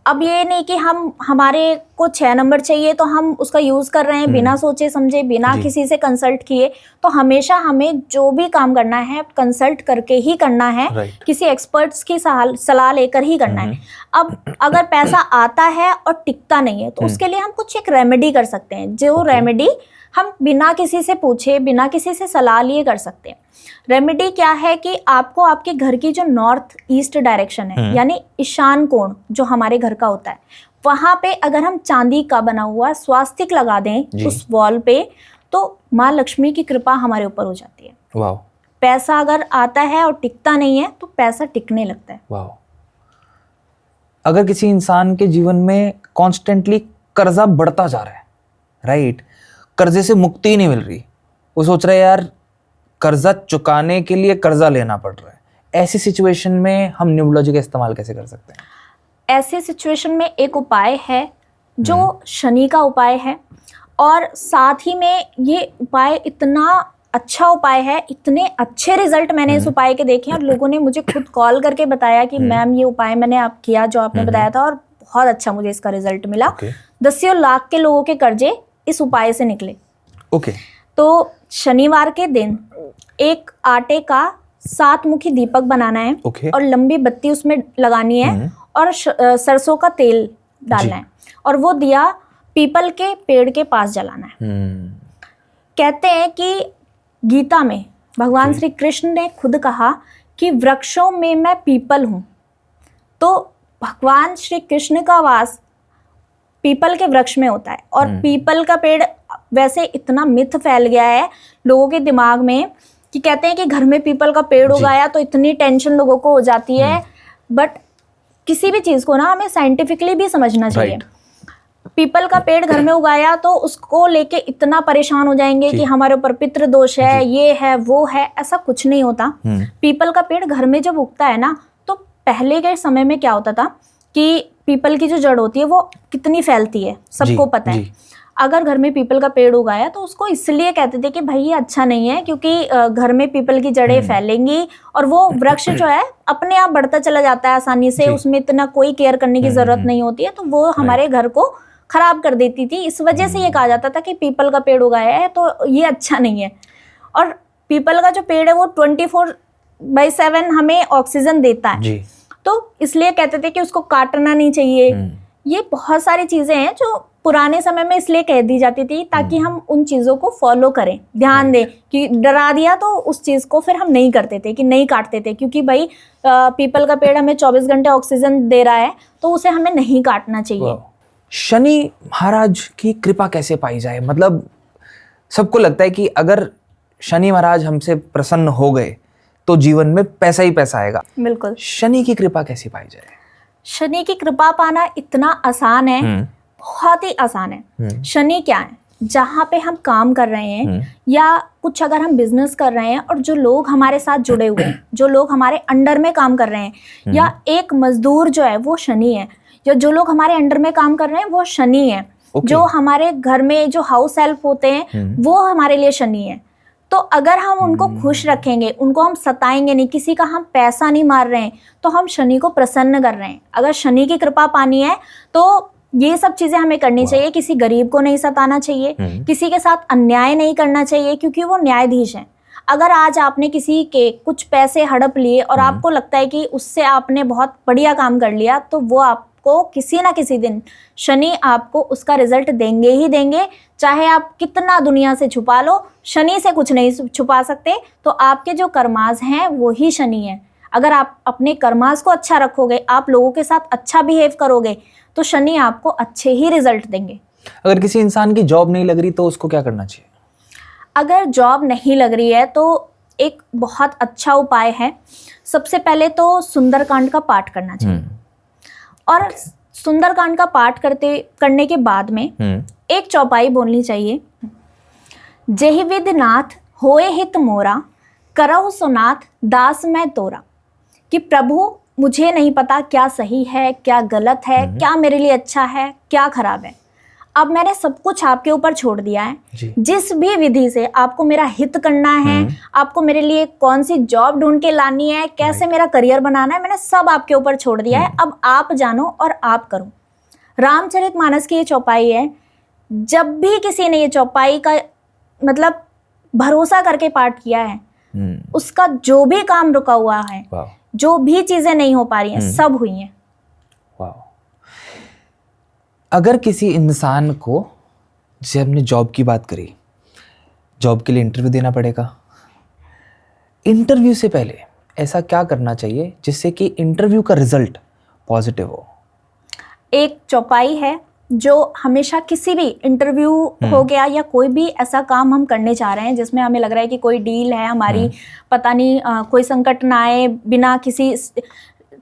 अब ये नहीं कि हमारे को 6 नंबर चाहिए तो हम उसका यूज़ कर रहे हैं बिना सोचे समझे, बिना किसी से कंसल्ट किए। तो हमेशा हमें जो भी काम करना है कंसल्ट करके ही करना है, किसी एक्सपर्ट्स की सलाह लेकर ही करना है। अब अगर पैसा आता है और टिकता नहीं है तो उसके लिए हम कुछ एक रेमेडी कर सकते हैं, जो रेमेडी हम बिना किसी से पूछे, बिना किसी से सलाह लिए कर सकते हैं। रेमेडी क्या है कि आपको आपके घर की जो नॉर्थ ईस्ट डायरेक्शन है, यानी ईशान कोण जो हमारे घर का होता है, वहां पे अगर हम चांदी का बना हुआ स्वास्तिक लगा दें उस वॉल पे, तो माँ लक्ष्मी की कृपा हमारे ऊपर हो जाती है। वाह। पैसा अगर आता है और टिकता नहीं है तो पैसा टिकने लगता है। वाह। अगर किसी इंसान के जीवन में कॉन्स्टेंटली कर्जा बढ़ता जा रहा है, राइट, कर्जे से मुक्ति ही नहीं मिल रही, वो सोच रहा है यार कर्जा चुकाने के लिए कर्जा लेना पड़ रहा है, ऐसी सिचुएशन में हम न्यूमरोलॉजी का इस्तेमाल कैसे कर सकते हैं? ऐसे सिचुएशन में एक उपाय है जो शनि का उपाय है, और साथ ही में ये उपाय इतना अच्छा उपाय है, इतने अच्छे रिजल्ट मैंने इस उपाय के देखे हैं और लोगों ने मुझे खुद कॉल करके बताया कि मैम ये उपाय मैंने आप किया जो आपने बताया था और बहुत अच्छा मुझे इसका रिजल्ट मिला। 10 लाख के लोगों के कर्जे इस उपाय से निकले। तो शनिवार के दिन एक आटे का 7 मुखी दीपक बनाना है और लंबी बत्ती उसमें लगानी है और सरसों का तेल डालना है और वो दिया पीपल के पेड़ के पास जलाना है। कहते हैं कि गीता में भगवान श्री कृष्ण ने खुद कहा कि वृक्षों में मैं पीपल हूँ। तो भगवान श्री कृष्ण का वास पीपल के वृक्ष में होता है और पीपल का पेड़, वैसे इतना मिथ फैल गया है लोगों के दिमाग में कि कहते हैं कि घर में पीपल का पेड़ उगाया तो इतनी टेंशन लोगों को हो जाती है, बट किसी भी चीज़ को ना हमें साइंटिफिकली भी समझना चाहिए। पीपल का पेड़ घर में उगाया तो उसको लेके इतना परेशान हो जाएंगे कि हमारे ऊपर पितृ दोष है, ये है वो है, ऐसा कुछ नहीं होता। पीपल का पेड़ घर में जब उगता है ना, तो पहले के समय में क्या होता था कि पीपल की जो जड़ होती है वो कितनी फैलती है सबको पता है। अगर घर में पीपल का पेड़ उगाया तो उसको इसलिए कहते थे कि भाई ये अच्छा नहीं है, क्योंकि घर में पीपल की जड़ें फैलेंगी और वो वृक्ष जो है अपने आप बढ़ता चला जाता है आसानी से, उसमें इतना कोई केयर करने की जरूरत नहीं होती है, तो वो हमारे घर को खराब कर देती थी। इस वजह से ये कहा जाता था कि पीपल का पेड़ उगाया है तो ये अच्छा नहीं है। और पीपल का जो पेड़ है वो 24/7 हमें ऑक्सीजन देता है, तो इसलिए कहते थे कि उसको काटना नहीं चाहिए। ये बहुत सारी चीजें हैं जो पुराने समय में इसलिए कह दी जाती थी ताकि हम उन चीज़ों को फॉलो करें, ध्यान दें। कि डरा दिया तो उस चीज़ को फिर हम नहीं करते थे, कि नहीं काटते थे, क्योंकि भाई पीपल का पेड़ हमें 24 घंटे ऑक्सीजन दे रहा है तो उसे हमें नहीं काटना चाहिए। शनि महाराज की कृपा कैसे पाई जाए? मतलब सबको लगता है कि अगर शनि महाराज हमसे प्रसन्न हो गए तो जीवन में पैसा ही पैसा आएगा। बिल्कुल। शनि की कृपा कैसे पाई जाए? शनि की कृपा पाना इतना आसान है, बहुत ही आसान है। शनि क्या है? जहाँ पे हम काम कर रहे हैं या कुछ अगर हम बिजनेस कर रहे हैं और जो लोग हमारे साथ जुड़े हुए हैं, जो लोग हमारे अंडर में काम कर रहे हैं, या एक मजदूर जो है वो शनि है, या जो लोग हमारे अंडर में काम कर रहे हैं वो शनि है। जो हमारे घर में जो हाउस हेल्प होते हैं वो हमारे लिए शनि है। तो अगर हम उनको खुश रखेंगे, उनको हम सताएंगे नहीं, किसी का हम पैसा नहीं मार रहे हैं, तो हम शनि को प्रसन्न कर रहे हैं। अगर शनि की कृपा पानी है तो ये सब चीजें हमें करनी चाहिए। किसी गरीब को नहीं सताना चाहिए, किसी के साथ अन्याय नहीं करना चाहिए, क्योंकि वो न्यायाधीश हैं। अगर आज आपने किसी के कुछ पैसे हड़प लिए और आपको लगता है कि उससे आपने बहुत बढ़िया काम कर लिया, तो वो आपको आपको किसी ना किसी दिन शनि आपको उसका रिजल्ट देंगे ही देंगे। चाहे आप कितना दुनिया से छुपा लो, शनि से कुछ नहीं छुपा सकते। तो आपके जो कर्मास हैं वो ही शनि है। अगर आप अपने कर्मास को अच्छा रखोगे, आप लोगों के साथ अच्छा बिहेव करोगे, तो शनि आपको अच्छे ही रिजल्ट देंगे। अगर किसी इंसान की जॉब नहीं लग रही तो उसको क्या करना चाहिए? अगर जॉब नहीं लग रही है तो एक बहुत अच्छा उपाय है, सबसे पहले तो सुंदरकांड का पाठ करना चाहिए। और सुंदरकांड का पाठ करने के बाद में एक चौपाई बोलनी चाहिए, जेहि विधि नाथ होए हित मोरा, करहु सुनाथ दास मैं तोरा। कि प्रभु मुझे नहीं पता क्या सही है, क्या गलत है, क्या मेरे लिए अच्छा है, क्या खराब है। अब मैंने सब कुछ आपके ऊपर छोड़ दिया है। जिस भी विधि से आपको मेरा हित करना है, आपको मेरे लिए कौन सी जॉब ढूंढ के लानी है, कैसे मेरा करियर बनाना है, मैंने सब आपके ऊपर छोड़ दिया है। अब आप जानो और आप करो। रामचरितमानस की ये चौपाई है। जब भी किसी ने ये चौपाई का मतलब भरोसा करके पाठ किया है, उसका जो भी काम रुका हुआ है, जो भी चीजें नहीं हो पा रही हैं, सब हुई हैं। अगर किसी इंसान को, जैसे हमने जॉब की बात करी, जॉब के लिए इंटरव्यू देना पड़ेगा, इंटरव्यू से पहले ऐसा क्या करना चाहिए जिससे कि इंटरव्यू का रिजल्ट पॉजिटिव हो? एक चौपाई है जो हमेशा किसी भी इंटरव्यू हो गया या कोई भी ऐसा काम हम करने चाह रहे हैं जिसमें हमें लग रहा है कि कोई डील है हमारी, पता नहीं कोई संकट ना आए, बिना किसी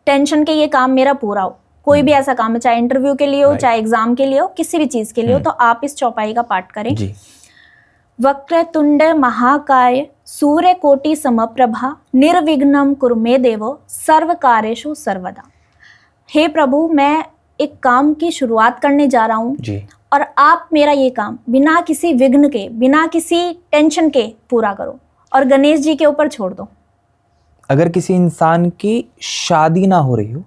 टेंशन के ये काम मेरा पूरा हो। कोई भी ऐसा काम है, चाहे इंटरव्यू के लिए हो, चाहे एग्जाम के लिए हो, किसी भी चीज के लिए हो, तो आप इस चौपाई का पाठ करें। वक्रतुंड महाकाय सूर्य कोटि समप्रभा, निर्विघ्नं कुरु मे देवो सर्व कार्येषु सर्वदा। हे प्रभु, मैं एक काम की शुरुआत करने जा रहा हूँ और आप मेरा ये काम बिना किसी विघ्न के, बिना किसी टेंशन के पूरा करो और गणेश जी के ऊपर छोड़ दो। अगर किसी इंसान की शादी ना हो रही हो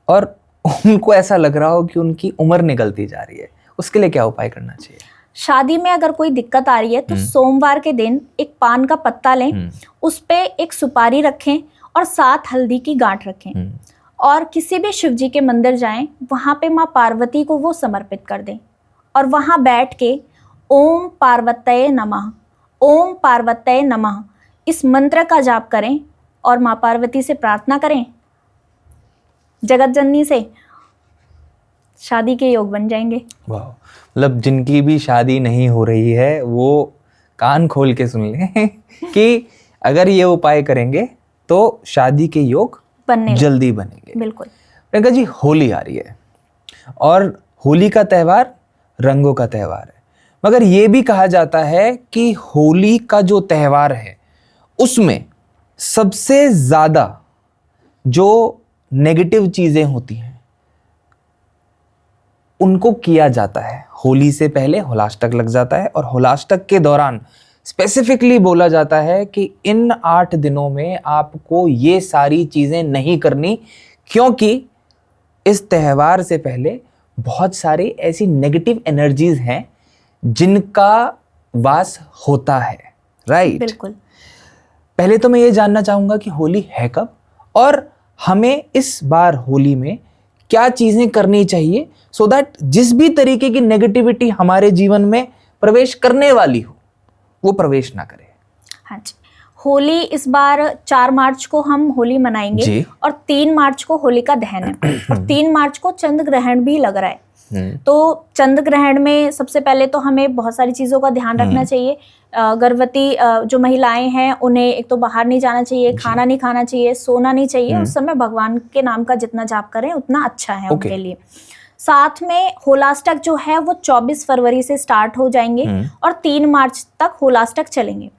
और उनको ऐसा लग रहा हो कि उनकी उम्र निकलती जा रही है, उसके लिए क्या उपाय करना चाहिए? शादी में अगर कोई दिक्कत आ रही है तो सोमवार के दिन एक पान का पत्ता लें, उस पे एक सुपारी रखें और 7 हल्दी की गांठ रखें और किसी भी शिव जी के मंदिर जाएं, वहाँ पे माँ पार्वती को वो समर्पित कर दें और वहाँ बैठ के ओम पार्वतये नमः, ओम पार्वतये नमः इस मंत्र का जाप करें और माँ पार्वती से प्रार्थना करें, जगत जननी से, शादी के योग बन जाएंगे। वाह, मतलब जिनकी भी शादी नहीं हो रही है वो कान खोल के सुन लें कि अगर ये उपाय करेंगे तो शादी के योग जल्दी बनेंगे। बिल्कुल। प्रियंका जी, होली आ रही है और होली का त्यौहार रंगों का त्यौहार है, मगर ये भी कहा जाता है कि होली का जो त्यौहार है उसमें सबसे ज़्यादा जो नेगेटिव चीज़ें होती हैं उनको किया जाता है। होली से पहले होलाष्टक लग जाता है और होलाष्टक के दौरान स्पेसिफिकली बोला जाता है कि इन 8 दिनों में आपको ये सारी चीज़ें नहीं करनी, क्योंकि इस त्यौहार से पहले बहुत सारी ऐसी नेगेटिव एनर्जीज हैं जिनका वास होता है। राइट? बिल्कुल। पहले तो मैं ये जानना चाहूँगा कि होली है कब और हमें इस बार होली में क्या चीज़ें करनी चाहिए सो दैट जिस भी तरीके की नेगेटिविटी हमारे जीवन में प्रवेश करने वाली हो वो प्रवेश ना करे। हाँ जी, होली इस बार 4 मार्च को हम होली मनाएंगे और 3 मार्च को होलिका दहन है और 3 मार्च को चंद्र ग्रहण भी लग रहा है। तो चंद्र ग्रहण में सबसे पहले तो हमें बहुत सारी चीज़ों का ध्यान रखना चाहिए। गर्भवती जो महिलाएं हैं उन्हें एक तो बाहर नहीं जाना चाहिए, खाना नहीं खाना चाहिए, सोना नहीं चाहिए। उस समय भगवान के नाम का जितना जाप करें उतना अच्छा है उनके लिए। साथ में होलाष्टक जो है वो 24 फरवरी से स्टार्ट हो जाएंगे और 3 मार्च तक होलाष्टक चलेंगे।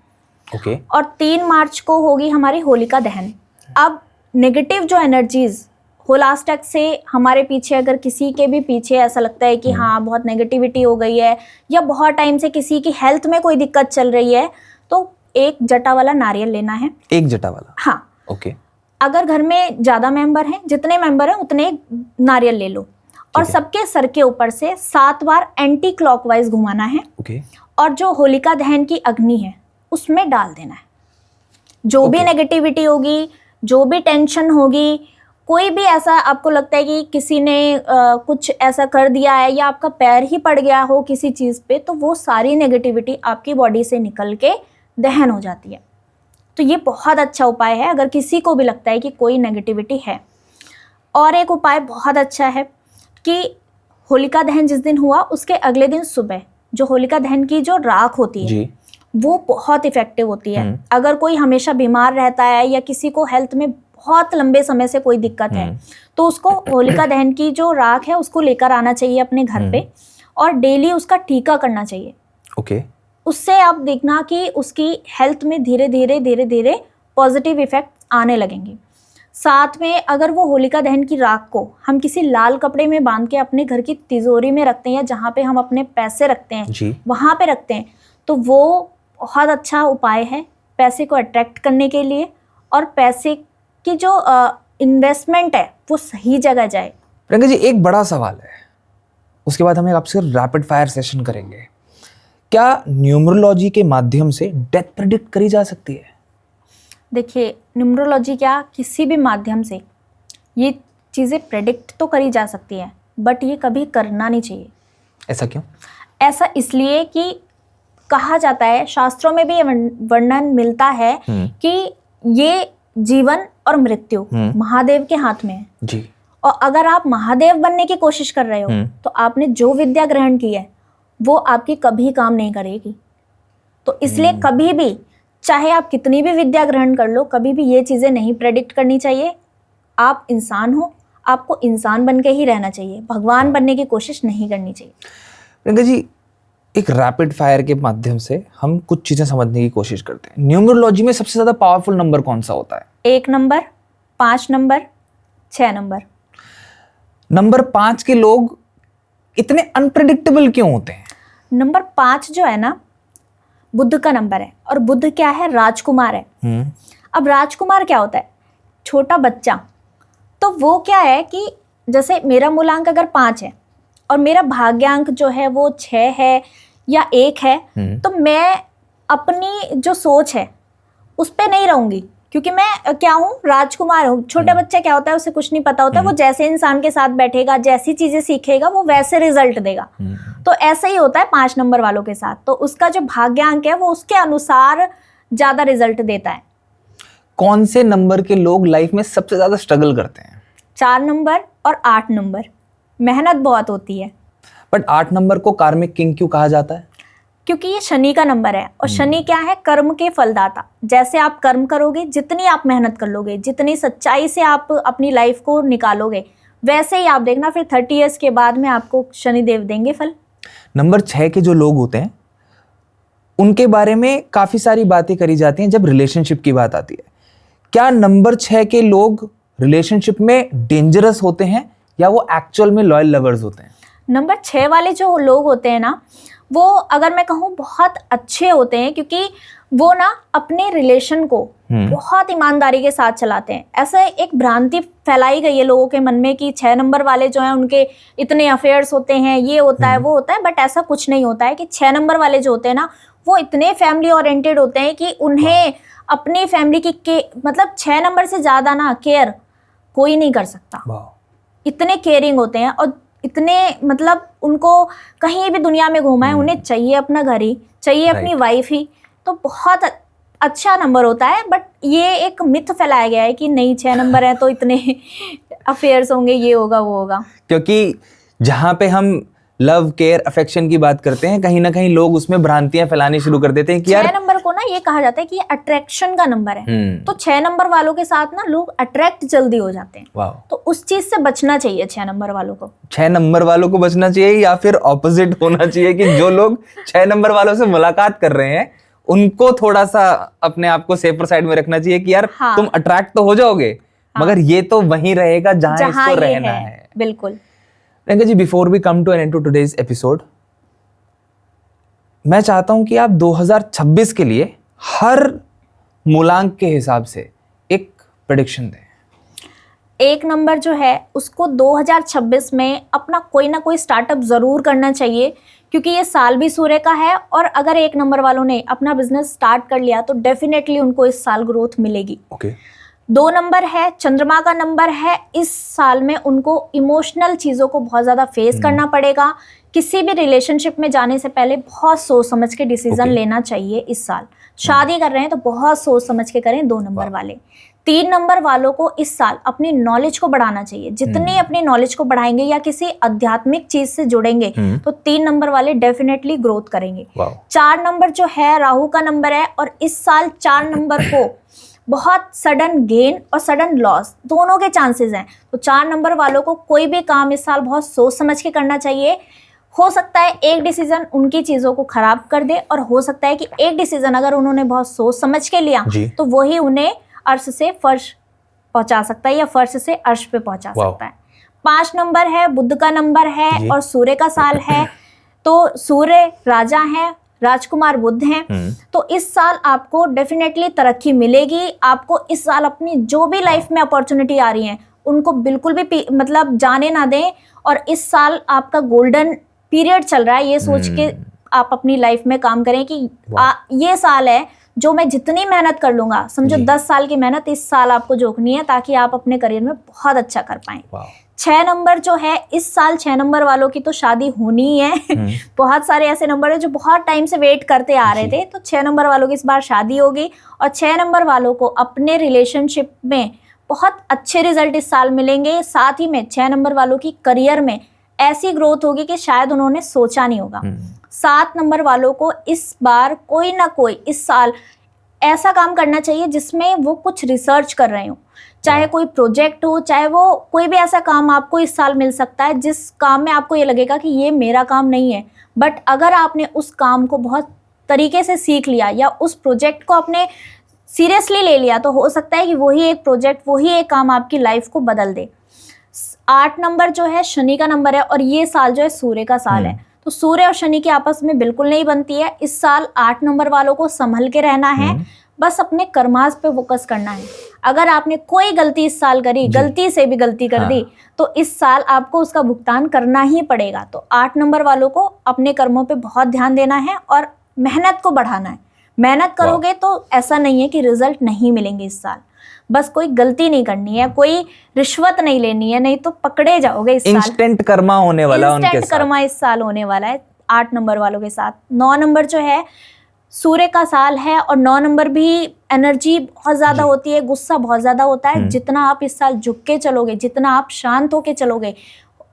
और 3 मार्च को होगी हमारी होलिका दहन। अब नेगेटिव जो एनर्जीज होलाष्टक से हमारे पीछे, अगर किसी के भी पीछे ऐसा लगता है कि हाँ बहुत नेगेटिविटी हो गई है या बहुत टाइम से किसी की हेल्थ में कोई दिक्कत चल रही है, तो एक जटा वाला नारियल लेना है। एक जटा वाला? हाँ। अगर घर में ज्यादा मेंबर हैं, जितने मेंबर हैं उतने नारियल ले लो और सबके सर के ऊपर से 7 बार एंटी क्लॉकवाइज घुमाना है। और जो होलिका दहन की अग्नि है उसमें डाल देना है। जो भी नेगेटिविटी होगी, जो भी टेंशन होगी, कोई भी ऐसा आपको लगता है कि किसी ने कुछ ऐसा कर दिया है या आपका पैर ही पड़ गया हो किसी चीज़ पे, तो वो सारी नेगेटिविटी आपकी बॉडी से निकल के दहन हो जाती है। तो ये बहुत अच्छा उपाय है अगर किसी को भी लगता है कि कोई नेगेटिविटी है। और एक उपाय बहुत अच्छा है कि होलिका दहन जिस दिन हुआ उसके अगले दिन सुबह जो होलिका दहन की जो राख होती है जी। वो बहुत इफेक्टिव होती है। अगर कोई हमेशा बीमार रहता है या किसी को हेल्थ में बहुत लंबे समय से कोई दिक्कत है तो उसको होलिका दहन की जो राख है उसको लेकर आना चाहिए अपने घर पे और डेली उसका टीका करना चाहिए। ओके। उससे आप देखना कि उसकी हेल्थ में धीरे धीरे पॉजिटिव इफेक्ट आने लगेंगे। साथ में अगर वो होलिका दहन की राख को हम किसी लाल कपड़े में बांध के अपने घर की तिजोरी में रखते हैं या जहाँ पे हम अपने पैसे रखते हैं वहाँ पे रखते हैं तो वो बहुत अच्छा उपाय है पैसे को अट्रैक्ट करने के लिए और पैसे की जो इन्वेस्टमेंट है वो सही जगह जाए। प्रियंका जी एक बड़ा सवाल है, उसके बाद हम आपसे रैपिड फायर सेशन करेंगे। क्या न्यूमरोलॉजी के माध्यम से डेथ प्रेडिक्ट करी जा सकती है? देखिए न्यूमरोलॉजी क्या किसी भी माध्यम से ये चीज़ें प्रेडिक्ट तो करी जा सकती है बट ये कभी करना नहीं चाहिए। ऐसा क्यों? ऐसा इसलिए कि कहा जाता है, शास्त्रों में भी ये वर्णन मिलता है कि ये जीवन और मृत्यु महादेव के हाथ में है जी। और अगर आप महादेव बनने की कोशिश कर रहे हो तो आपने जो विद्या ग्रहण की है वो आपकी कभी काम नहीं करेगी। तो इसलिए कभी भी चाहे आप कितनी भी विद्या ग्रहण कर लो कभी भी ये चीज़ें नहीं प्रेडिक्ट करनी चाहिए। आप इंसान हो, आपको इंसान बन के ही रहना चाहिए, भगवान बनने की कोशिश नहीं करनी चाहिए। प्रियंका जी एक रैपिड फायर के माध्यम से हम कुछ चीजें समझने की कोशिश करते हैं। न्यूमरोलॉजी में सबसे ज्यादा पावरफुल नंबर कौन सा होता है? 1 नंबर, 5 नंबर, 6 नंबर। नंबर 5 के लोग इतने अनप्रेडिक्टेबल क्यों होते हैं? नंबर 5 जो है ना बुध का नंबर है और बुध क्या है? राजकुमार है। अब राजकुमार क्या होता है? छोटा बच्चा। तो वो क्या है कि जैसे मेरा मूलांक अगर 5 है और मेरा भाग्यांक जो है वो 6 है या 1 है तो मैं अपनी जो सोच है उस पे नहीं रहूंगी क्योंकि मैं क्या हूँ? राजकुमार हूँ। छोटा बच्चा क्या होता है? उसे कुछ नहीं पता होता है, वो जैसे इंसान के साथ बैठेगा जैसी चीजें सीखेगा वो वैसे रिजल्ट देगा। तो ऐसा ही होता है 5 नंबर वालों के साथ। तो उसका जो भाग्यांक है वो उसके अनुसार ज्यादा रिजल्ट देता है। कौन से नंबर के लोग लाइफ में सबसे ज्यादा स्ट्रगल करते हैं? 4 नंबर और 8 नंबर। मेहनत बहुत होती है। बट 8 नंबर को कार्मिक किंग क्यों कहा जाता है? क्योंकि ये शनि का नंबर है और शनि क्या है? कर्म के फलदाता। जैसे आप कर्म करोगे, जितनी आप मेहनत कर लोगे, जितनी सच्चाई से आप अपनी लाइफ को निकालोगे, वैसे ही आप देखना फिर 30 इयर्स के बाद में आपको शनिदेव देंगे फल। नंबर 6 के जो लोग होते हैं उनके बारे में काफी सारी बातें करी जाती हैं जब रिलेशनशिप की बात आती है। क्या नंबर 6 के लोग रिलेशनशिप में डेंजरस होते हैं या वो एक्चुअल में लॉयल लवर्स होते हैं? नंबर 6 वाले जो लोग होते हैं ना वो अगर मैं कहूँ बहुत अच्छे होते हैं क्योंकि वो ना अपने रिलेशन को बहुत ईमानदारी के साथ चलाते हैं। ऐसे एक भ्रांति फैलाई गई है लोगों के मन में कि 6 नंबर वाले जो हैं उनके इतने अफेयर्स होते हैं, ये होता है वो होता है, बट ऐसा कुछ नहीं होता है। कि 6 नंबर वाले जो होते हैं ना वो इतने फैमिली ओरिएंटेड होते हैं कि उन्हें अपनी फैमिली की मतलब 6 नंबर से ज़्यादा ना केयर कोई नहीं कर सकता। इतने केयरिंग होते हैं और इतने मतलब उनको कहीं भी दुनिया में घूमा है उन्हें चाहिए अपना घर ही, चाहिए अपनी वाइफ ही। तो बहुत अच्छा नंबर होता है। बट ये एक मिथ फैलाया गया है कि नहीं 6 नंबर है तो इतने अफेयर्स होंगे, ये होगा वो होगा। क्योंकि जहाँ पे हम लव केयर अफेक्शन की बात करते हैं कहीं ना कहीं लोग उसमें भ्रांतियां फैलानी शुरू कर देते हैं कि 6 नंबर को ना ये कहा जाता है कि ये अट्रैक्शन का नंबर है। तो 6 नंबर वालों के साथ ना लोग अट्रैक्ट जल्दी हो जाते हैं। तो उस चीज से बचना चाहिए 6 नंबर वालों को। 6 नंबर वालों को बचना चाहिए या फिर ऑपोजिट होना चाहिए कि जो लोग 6 नंबर वालों से मुलाकात कर रहे हैं उनको थोड़ा सा अपने आप को सेफर साइड में रखना चाहिए कि यार तुम अट्रैक्ट तो हो जाओगे मगर ये तो वहीं रहेगा जहां इसको रहना है। बिल्कुल। Priyanka ji before we come to an end to today's episode, मैं चाहता हूं कि आप 2026 के लिए हर मूलांक के हिसाब से एक प्रेडिक्शन दें। 1 नंबर जो है उसको 2026 में अपना कोई ना कोई स्टार्टअप जरूर करना चाहिए क्योंकि ये साल भी सूर्य का है और अगर 1 नंबर वालों ने अपना बिजनेस स्टार्ट कर लिया तो डेफिनेटली उनको इस साल ग्रोथ मिलेगी। 2 नंबर है, चंद्रमा का नंबर है। इस साल में उनको इमोशनल चीज़ों को बहुत ज़्यादा फेस करना पड़ेगा। किसी भी रिलेशनशिप में जाने से पहले बहुत सोच समझ के डिसीजन लेना चाहिए इस साल। शादी कर रहे हैं तो बहुत सोच समझ के करें 2 नंबर वाले। 3 नंबर वालों को इस साल अपनी नॉलेज को बढ़ाना चाहिए। जितनी अपनी नॉलेज को बढ़ाएंगे या किसी आध्यात्मिक चीज से जुड़ेंगे तो 3 नंबर वाले डेफिनेटली ग्रोथ करेंगे। 4 नंबर जो है राहु का नंबर है और इस साल 4 नंबर को बहुत सडन गेन और सडन लॉस दोनों के चांसेस हैं। तो 4 नंबर वालों को कोई भी काम इस साल बहुत सोच समझ के करना चाहिए। हो सकता है एक डिसीजन उनकी चीज़ों को खराब कर दे और हो सकता है कि एक डिसीजन अगर उन्होंने बहुत सोच समझ के लिया तो वही उन्हें अर्श से फर्श पहुंचा सकता है या फर्श से अर्श पे पहुंचा सकता है। 5 नंबर है, बुध का नंबर है और सूर्य का साल है। तो सूर्य राजा हैं, राजकुमार बुध हैं। तो इस साल आपको डेफिनेटली तरक्की मिलेगी। आपको इस साल अपनी जो भी लाइफ में अपॉर्चुनिटी आ रही है उनको बिल्कुल भी मतलब जाने ना दें। और इस साल आपका गोल्डन पीरियड चल रहा है, ये सोच के आप अपनी लाइफ में काम करें कि ये साल है जो मैं जितनी मेहनत कर लूंगा, समझो 10 साल की मेहनत इस साल आपको झोंकनी है ताकि आप अपने करियर में बहुत अच्छा कर पाएं। 6 नंबर जो है इस साल 6 नंबर वालों की तो शादी होनी है। बहुत सारे ऐसे नंबर है जो बहुत टाइम से वेट करते आ रहे थे, तो 6 नंबर वालों की इस बार शादी होगी। और 6 नंबर वालों को अपने रिलेशनशिप में बहुत अच्छे रिजल्ट इस साल मिलेंगे। साथ ही में 6 नंबर वालों की करियर में ऐसी ग्रोथ होगी कि शायद उन्होंने सोचा नहीं होगा। 7 नंबर वालों को इस बार कोई ना कोई इस साल ऐसा काम करना चाहिए जिसमें वो कुछ रिसर्च कर रहे हो, चाहे कोई प्रोजेक्ट हो, चाहे वो कोई भी ऐसा काम आपको इस साल मिल सकता है जिस काम में आपको ये लगेगा कि ये मेरा काम नहीं है, बट अगर आपने उस काम को बहुत तरीके से सीख लिया या उस प्रोजेक्ट को आपने सीरियसली ले लिया तो हो सकता है कि वही एक प्रोजेक्ट, वही एक काम आपकी लाइफ को बदल दे। 8 नंबर जो है शनि का नंबर है और ये साल जो है सूर्य का साल है, तो सूर्य और शनि की आपस में बिल्कुल नहीं बनती है। इस साल 8 नंबर वालों को संभल के रहना है, बस अपने कर्मास पे फोकस करना है। अगर आपने कोई गलती इस साल करी, गलती से भी गलती कर दी, तो इस साल आपको उसका भुगतान करना ही पड़ेगा। तो 8 नंबर वालों को अपने कर्मों पे बहुत ध्यान देना है और मेहनत को बढ़ाना है। मेहनत करोगे तो ऐसा नहीं है कि रिजल्ट नहीं मिलेंगे इस साल। बस कोई गलती नहीं करनी है, कोई रिश्वत नहीं लेनी है, नहीं तो पकड़े जाओगे इस साल। इंस्टेंट कर्मा होने वाला उनके साथ। इंस्टेंट कर्मा इस साल होने वाला है 8 नंबर वालों के साथ। 9 नंबर जो है सूर्य का साल है और 9 नंबर भी एनर्जी बहुत ज़्यादा होती है, गुस्सा बहुत ज़्यादा होता है। जितना आप इस साल झुक के चलोगे, जितना आप शांत होके चलोगे,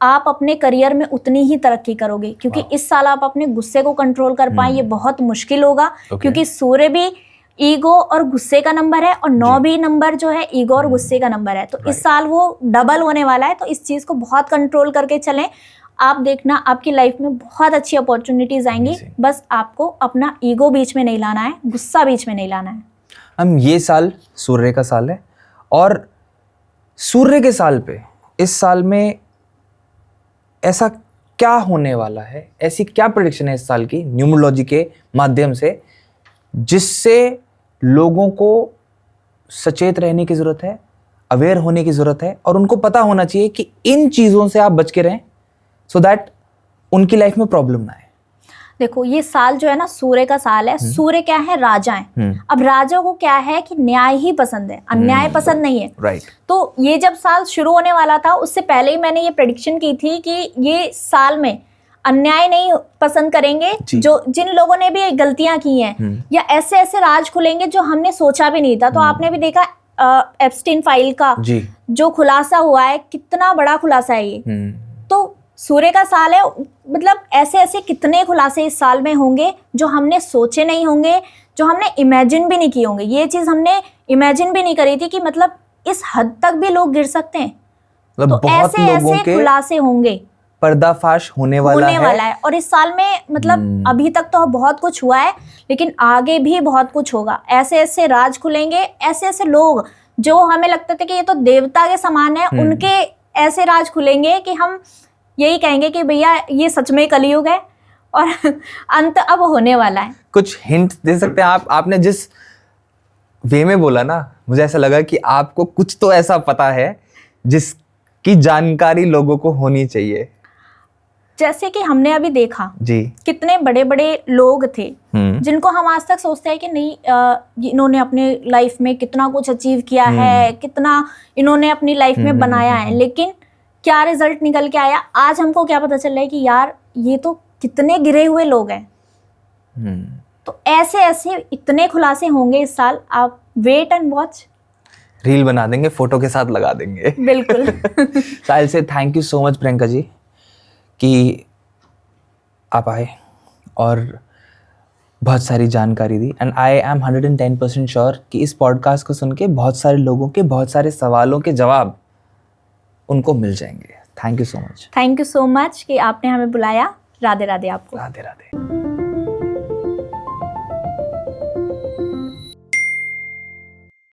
आप अपने करियर में उतनी ही तरक्की करोगे। क्योंकि इस साल आप अपने गुस्से को कंट्रोल कर पाए ये बहुत मुश्किल होगा, क्योंकि सूर्य भी ईगो और गुस्से का नंबर है और 9 भी नंबर जो है ईगो और गुस्से का नंबर है। तो इस साल वो डबल होने वाला है, तो इस चीज़ को बहुत कंट्रोल करके चलें। आप देखना आपकी लाइफ में बहुत अच्छी अपॉर्चुनिटीज आएंगी। बस आपको अपना ईगो बीच में नहीं लाना है, गुस्सा बीच में नहीं लाना है। हम ये साल सूर्य का साल है और सूर्य के साल पे इस साल में ऐसा क्या होने वाला है, ऐसी क्या प्रेडिक्शन है इस साल की न्यूमरोलॉजी के माध्यम से, जिससे लोगों को सचेत रहने की ज़रूरत है, अवेयर होने की ज़रूरत है और उनको पता होना चाहिए कि इन चीज़ों से आप बच के रहें सो दैट उनकी लाइफ में प्रॉब्लम ना आए। देखो ये साल जो है ना सूर्य का साल है। सूर्य क्या है? राजा है। अब राजा को क्या है कि न्याय ही पसंद है, अन्याय पसंद नहीं है। राइट। तो ये जब साल शुरू होने वाला था उससे पहले ही मैंने ये प्रेडिक्शन की थी कि ये साल में अन्याय नहीं पसंद करेंगे। जो जिन लोगों ने भी गलतियां की हैं या ऐसे ऐसे राज खुलेंगे जो हमने सोचा भी नहीं था। तो आपने भी देखा एप्स्टीन फाइल का जो खुलासा हुआ है, कितना बड़ा खुलासा है ये। तो सूर्य का साल है, मतलब ऐसे ऐसे कितने खुलासे इस साल में होंगे जो हमने सोचे नहीं होंगे, जो हमने इमेजिन भी नहीं किए होंगे। ये चीज हमने इमेजिन भी नहीं करी थी कि मतलब इस हद तक भी लोग गिर सकते हैं। तो ऐसे ऐसे खुलासे होंगे, पर्दाफाश होने वाला है। और इस साल में मतलब अभी तक तो बहुत कुछ हुआ है, लेकिन आगे भी बहुत कुछ होगा। ऐसे ऐसे राज खुलेंगे, ऐसे ऐसे लोग जो हमें लगते थे कि ये तो देवता के समान है, उनके ऐसे राज खुलेंगे कि हम यही कहेंगे कि भैया ये सच में कलयुग है और अंत अब होने वाला है। कुछ हिंट दे सकते हैं आप? आपने जिस वे में बोला ना, मुझे ऐसा लगा कि आपको कुछ तो ऐसा पता है जिसकी जानकारी लोगों को होनी चाहिए। जैसे कि हमने अभी देखा जी, कितने बड़े बड़े लोग थे हम्म, जिनको हम आज तक सोचते हैं कि नहीं, इन्होंने अपने लाइफ में कितना कुछ अचीव किया है, कितना इन्होंने अपनी लाइफ में बनाया है, लेकिन क्या रिजल्ट निकल के आया आज हमको क्या पता चल रहा है कि यार ये तो कितने गिरे हुए लोग हैं। तो ऐसे ऐसे इतने खुलासे होंगे इस साल, आप वेट एंड वॉच। रील बना देंगे, फोटो के साथ लगा देंगे। बिल्कुल। So I'll say thank you so much Priyanka ji कि आप आए और बहुत सारी जानकारी दी, एंड आई एम 110% श्योर कि इस पॉडकास्ट को सुन के बहुत सारे लोगों के बहुत सारे सवालों के जवाब उनको मिल जाएंगे। Thank you so much. Thank you so much कि आपने हमें बुलाया। राधे राधे आपको। राधे राधे।